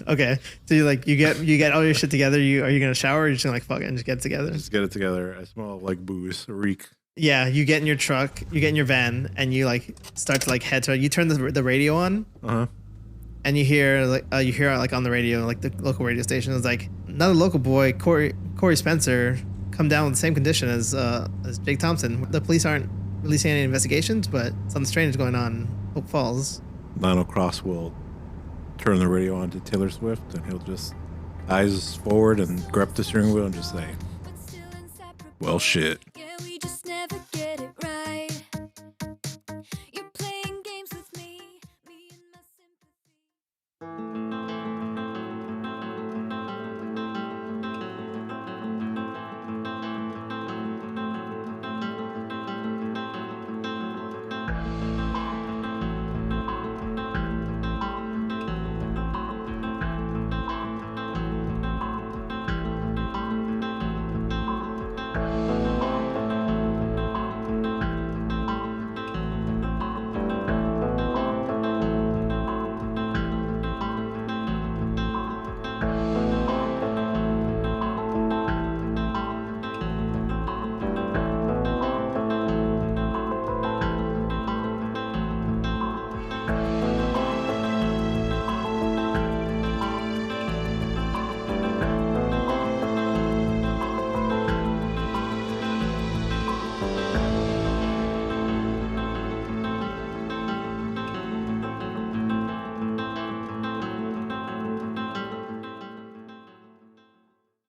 Okay. So you get all your shit together. Are you gonna shower or are you just gonna like fuck it and just get it together? Just get it together. I smell like booze, reek. Yeah, you get in your truck, you get in your van, and you like start to like head to. You turn the radio on, Uh-huh. and you hear like on the radio, like the local radio station is like, another local boy, Corey Spencer, come down with the same condition as Jake Thompson. The police aren't releasing any investigations, but something strange is going on in Hope Falls. Lionel Cross will turn the radio on to Taylor Swift, and he'll just eyes forward and grab the steering wheel and just say, "Well, shit."